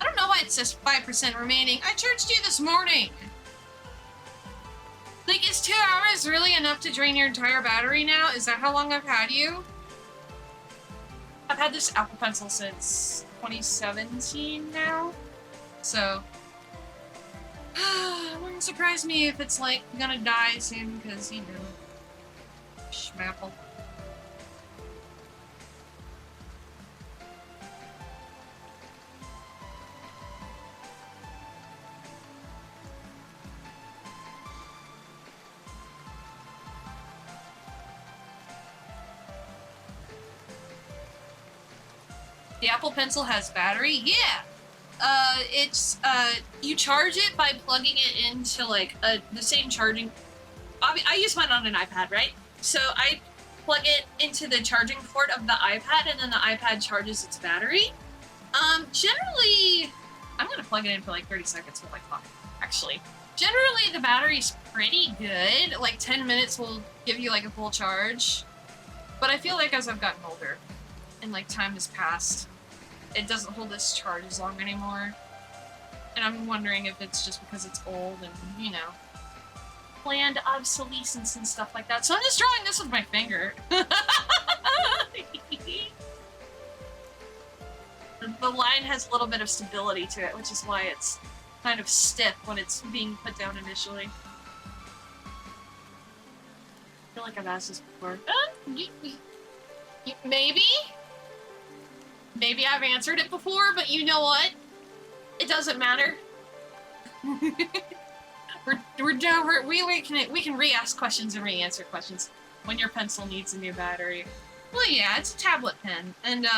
I don't know why it says 5% remaining. I charged you this morning. Like, is 2 hours really enough to drain your entire battery now? Is that how long I've had you? I've had this Apple Pencil since 2017 now. So, it wouldn't surprise me if it's, like, gonna die soon, because, you know, schmapple. The Apple Pencil has battery? Yeah! You charge it by plugging it into, like, the same charging... I use mine on an iPad, right? So I plug it into the charging port of the iPad, and then the iPad charges its battery. Generally... I'm gonna plug it in for, like, 30 seconds with, like, fuck, actually. Generally, the battery's pretty good. Like, 10 minutes will give you, like, a full charge. But I feel like as I've gotten older, and, like, time has passed, it doesn't hold this charge as long anymore. And I'm wondering if it's just because it's old and, you know, planned obsolescence and stuff like that. So I'm just drawing this with my finger. The line has a little bit of stability to it, which is why it's kind of stiff when it's being put down initially. I feel like I've asked this before. Maybe? Maybe I've answered it before, but you know what? It doesn't matter. We can re-ask questions and re-answer questions when your pencil needs a new battery. Well, yeah, it's a tablet pen, and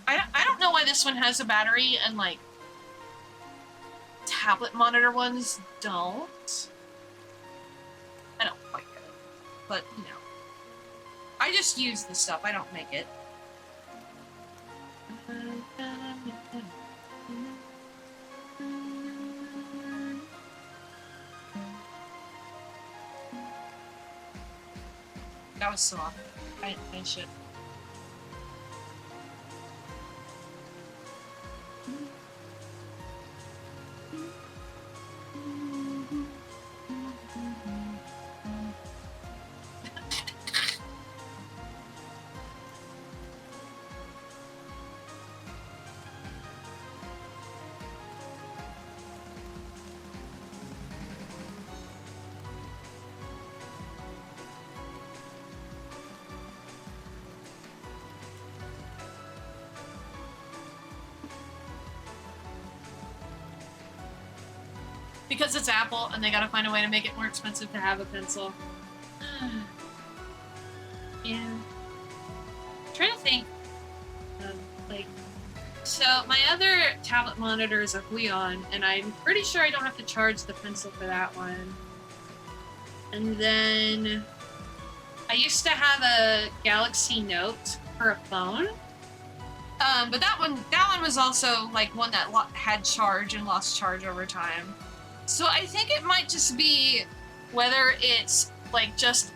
I don't know why this one has a battery and like tablet monitor ones don't. I don't quite get it, but you know, I just use this stuff. I don't make it. That was soft. I should. Because it's Apple, and they gotta find a way to make it more expensive to have a pencil. Yeah. I'm trying to think of, like... So, my other tablet monitor is a Huion, and I'm pretty sure I don't have to charge the pencil for that one. And then... I used to have a Galaxy Note for a phone. But that one was also, like, one that had charge and lost charge over time. So I think it might just be whether it's like just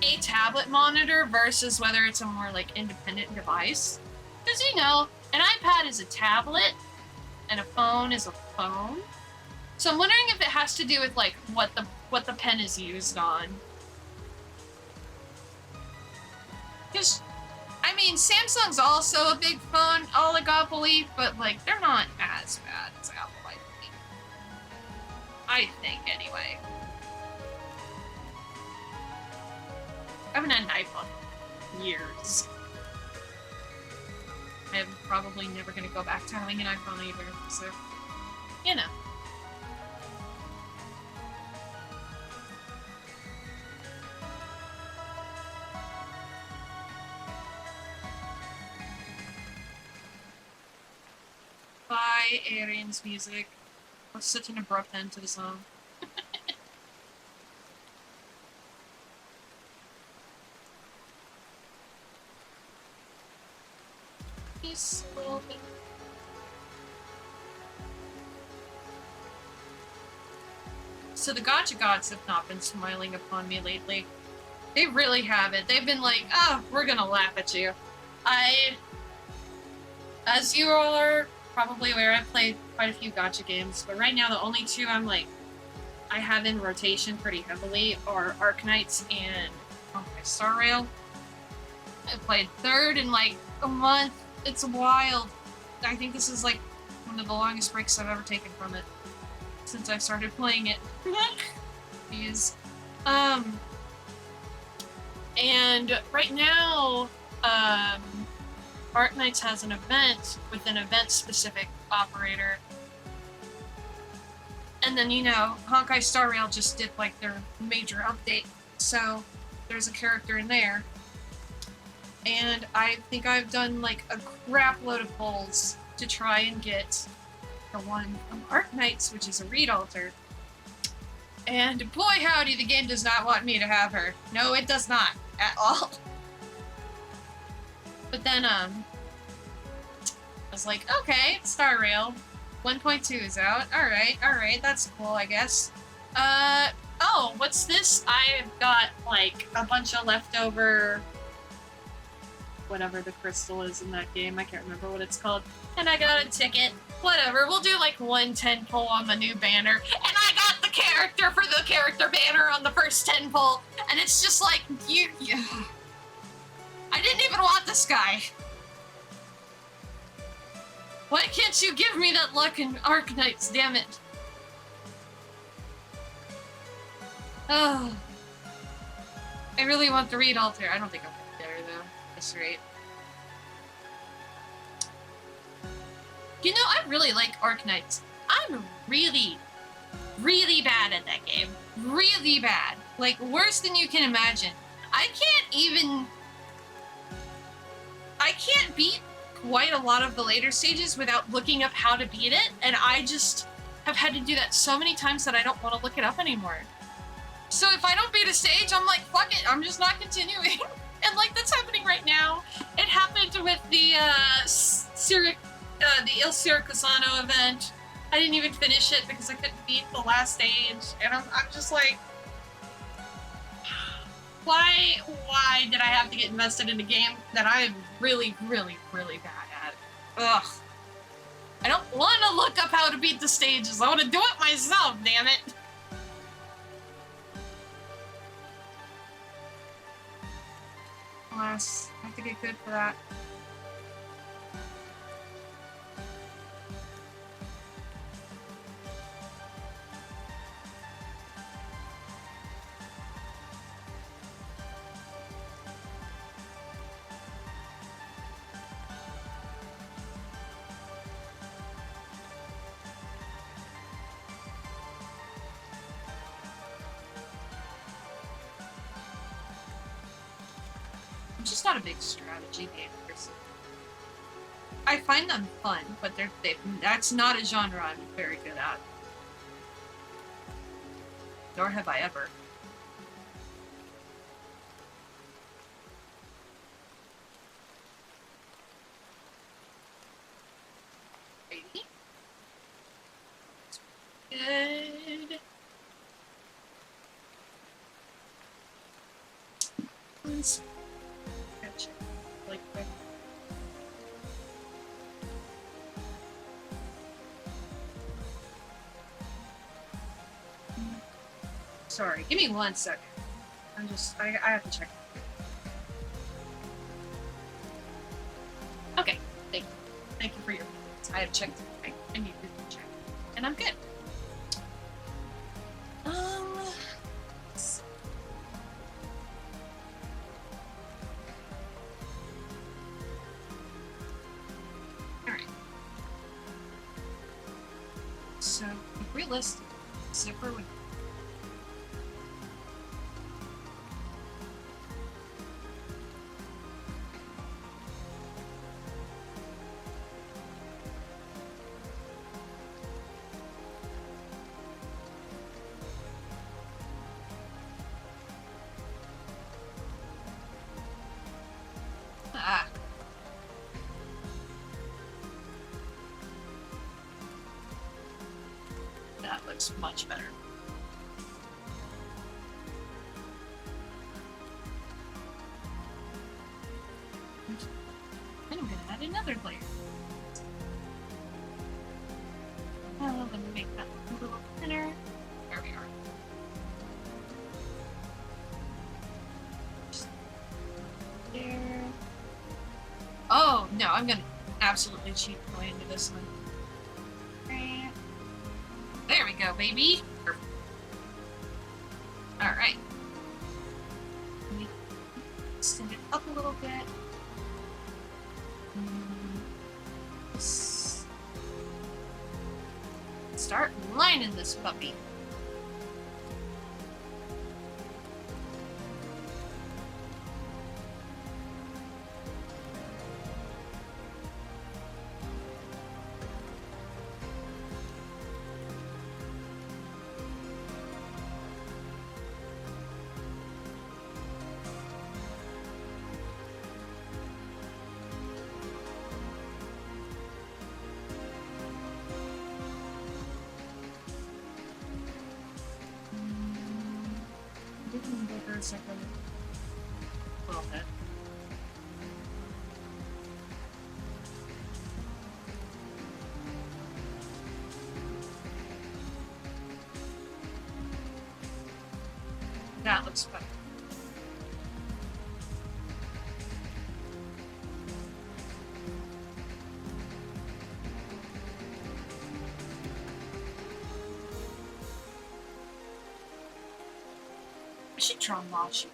a tablet monitor versus whether it's a more like independent device. Because you know, an iPad is a tablet and a phone is a phone. So I'm wondering if it has to do with like what the pen is used on. Because I mean, Samsung's also a big phone oligopoly, but like they're not as bad as Apple. I think, anyway. I haven't had an iPhone years. I'm probably never gonna go back to having an iPhone either, so, you know. Bye, Arian's music. Was such an abrupt end to the song. He's slowly. So the Gacha gods have not been smiling upon me lately. They really haven't. They've been like, oh, we're gonna laugh at you. As you all are probably aware, I've played quite a few Gacha games, but right now the only two I have in rotation pretty heavily are Arknights and Honkai Star Rail. I played third in like a month. It's wild. I think this is like one of the longest breaks I've ever taken from it since I started playing it. Jeez. And right now, Arknights has an event with an event-specific operator. And then, you know, Honkai Star Rail just did, like, their major update. So, there's a character in there. And I think I've done, like, a crap load of polls to try and get the one from Arknights, which is a Reed Alter. And boy howdy, the game does not want me to have her. No, it does not. At all. But then, I was like, okay, Star Rail. 1.2 is out. Alright, that's cool, I guess. Oh, what's this? I've got, like, a bunch of leftover... whatever the crystal is in that game. I can't remember what it's called. And I got a ticket. Whatever, we'll do, like, 110 pull on the new banner. And I got the character for the character banner on the first 10 pull. And it's just like, I didn't even want this guy. Why can't you give me that luck in Arknights, damn it? Oh. I really want the Reed Alter. I don't think I'm gonna get her, though. That's right. You know, I really like Arknights. I'm really, really bad at that game. Really bad. Like, worse than you can imagine. I can't beat quite a lot of the later stages without looking up how to beat it, and I just have had to do that so many times that I don't want to look it up anymore. So if I don't beat a stage, I'm like, fuck it, I'm just not continuing. And like, that's happening right now. It happened with the Il Siracusano event. I didn't even finish it because I couldn't beat the last stage, and I'm just like, why did I have to get invested in a game that I'm really, really, really bad at? Ugh. I don't want to look up how to beat the stages. I want to do it myself, damn it. Alas, I have to get good for that. I'm just not a big strategy game person. I find them fun, but that's not a genre I'm very good at. Nor have I ever. Maybe. Good. Let's catch it. Like quick. Sorry, give me 1 second. I have to check. Okay, thank you. Thank you for your comments. I have checked. I need to check. And I'm good. to be realistic. Zipper would. Ah. That looks much better. And I'm gonna add another layer. I'm gonna make that a little thinner. There we are. Just there. Oh, no, I'm gonna absolutely cheat my way into this one. There we go, baby. Alright. Extend it up a little bit. Start lining this puppy. For a second. A little bit. That looks better. I should draw Machi.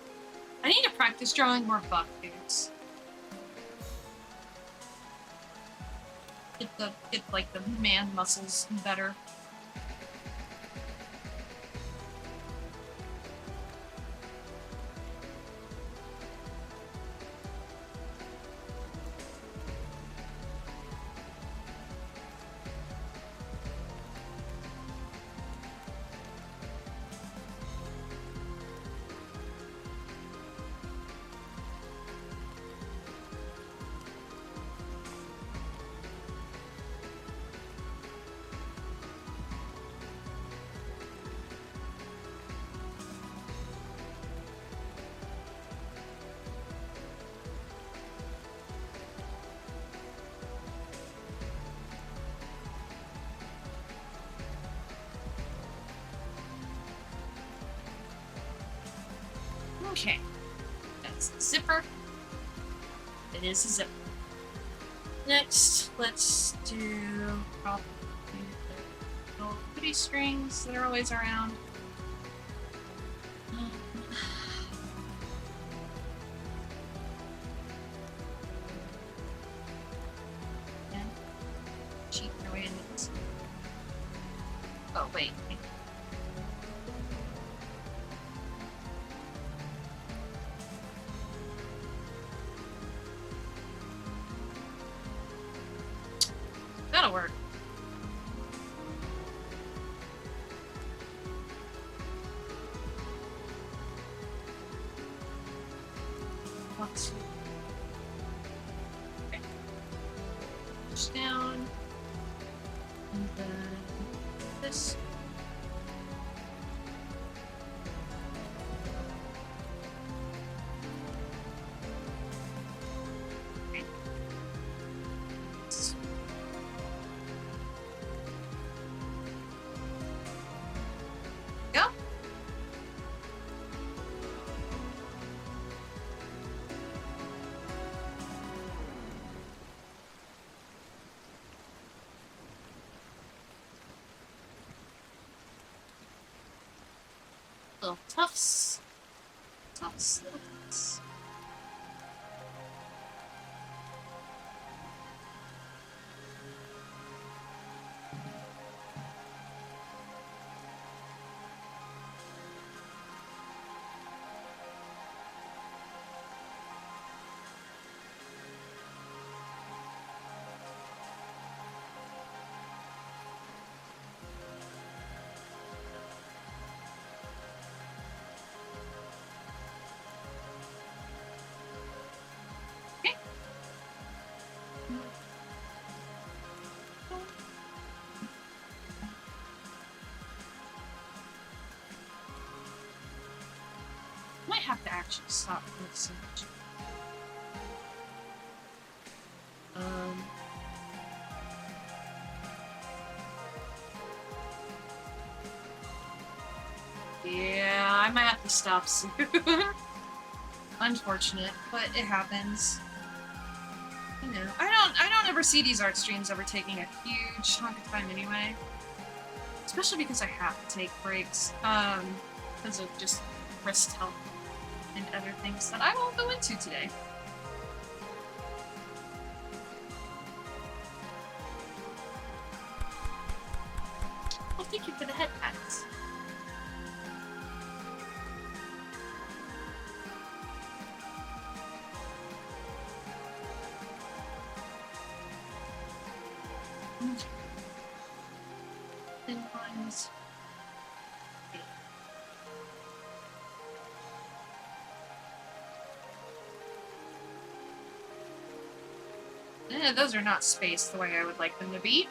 I need to practice drawing more buff dudes. Get like the man muscles better. Okay, that's the zipper. It is a zipper. Next, let's do probably the little goodie strings that are always around. And cheat our way into this. Oh, wait. That'll work. Let's okay. Push down. And then this. Okay. Go. Little tufts. Tufts, little tufts. have to actually stop for this image. Yeah, I might have to stop soon. Unfortunate, but it happens. You know, I don't ever see these art streams ever taking a huge chunk of time anyway. Especially because I have to take breaks, because of just wrist health and other things that I won't go into today. Well, thank you for the head pats. Thin lines. Those are not spaced the way I would like them to be.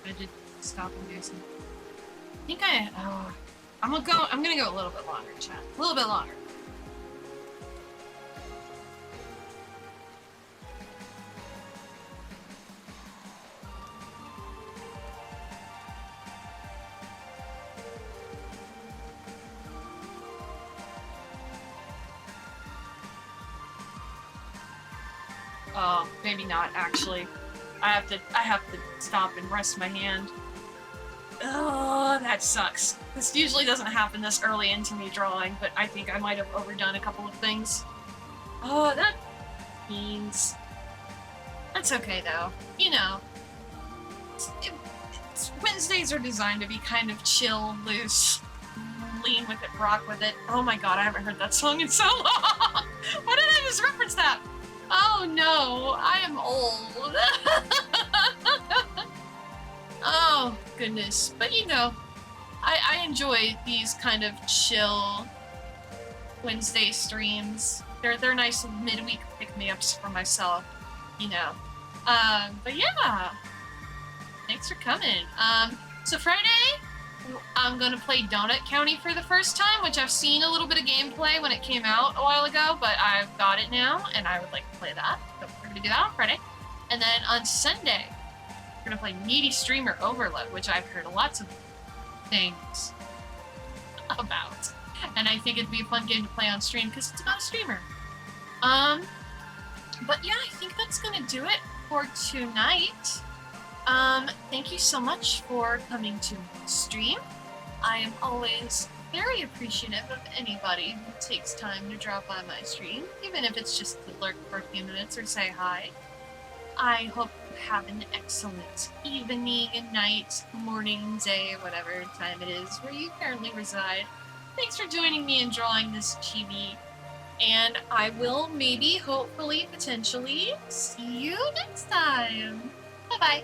I did stop and do some. I think I'm gonna go a little bit longer, chat. A little bit longer. Oh, maybe not actually. I have to stop and rest my hand. Oh, that sucks. This usually doesn't happen this early into me drawing, but I think I might have overdone a couple of things. Oh, that means... That's okay, though. You know, Wednesdays are designed to be kind of chill, loose, lean with it, rock with it. Oh my god, I haven't heard that song in so long! Why did I just reference that? Oh no, I am old. Oh, goodness. But you know, I enjoy these kind of chill Wednesday streams. They're nice midweek pick-me-ups for myself, you know. But yeah. Thanks for coming. So Friday, I'm gonna play Donut County for the first time, which I've seen a little bit of gameplay when it came out a while ago, but I've got it now, and I would like to play that. So we're gonna do that on Friday. And then on Sunday, we're gonna play Needy Streamer Overload, which I've heard lots of things about. And I think it'd be a fun game to play on stream, because it's about a streamer. But yeah, I think that's gonna do it for tonight. Thank you so much for coming to my stream. I am always very appreciative of anybody who takes time to drop by my stream, even if it's just to lurk for a few minutes or say hi. I hope you have an excellent evening, night, morning, day, whatever time it is where you currently reside. Thanks for joining me in drawing this chibi, and I will maybe, hopefully, potentially see you next time. Bye-bye.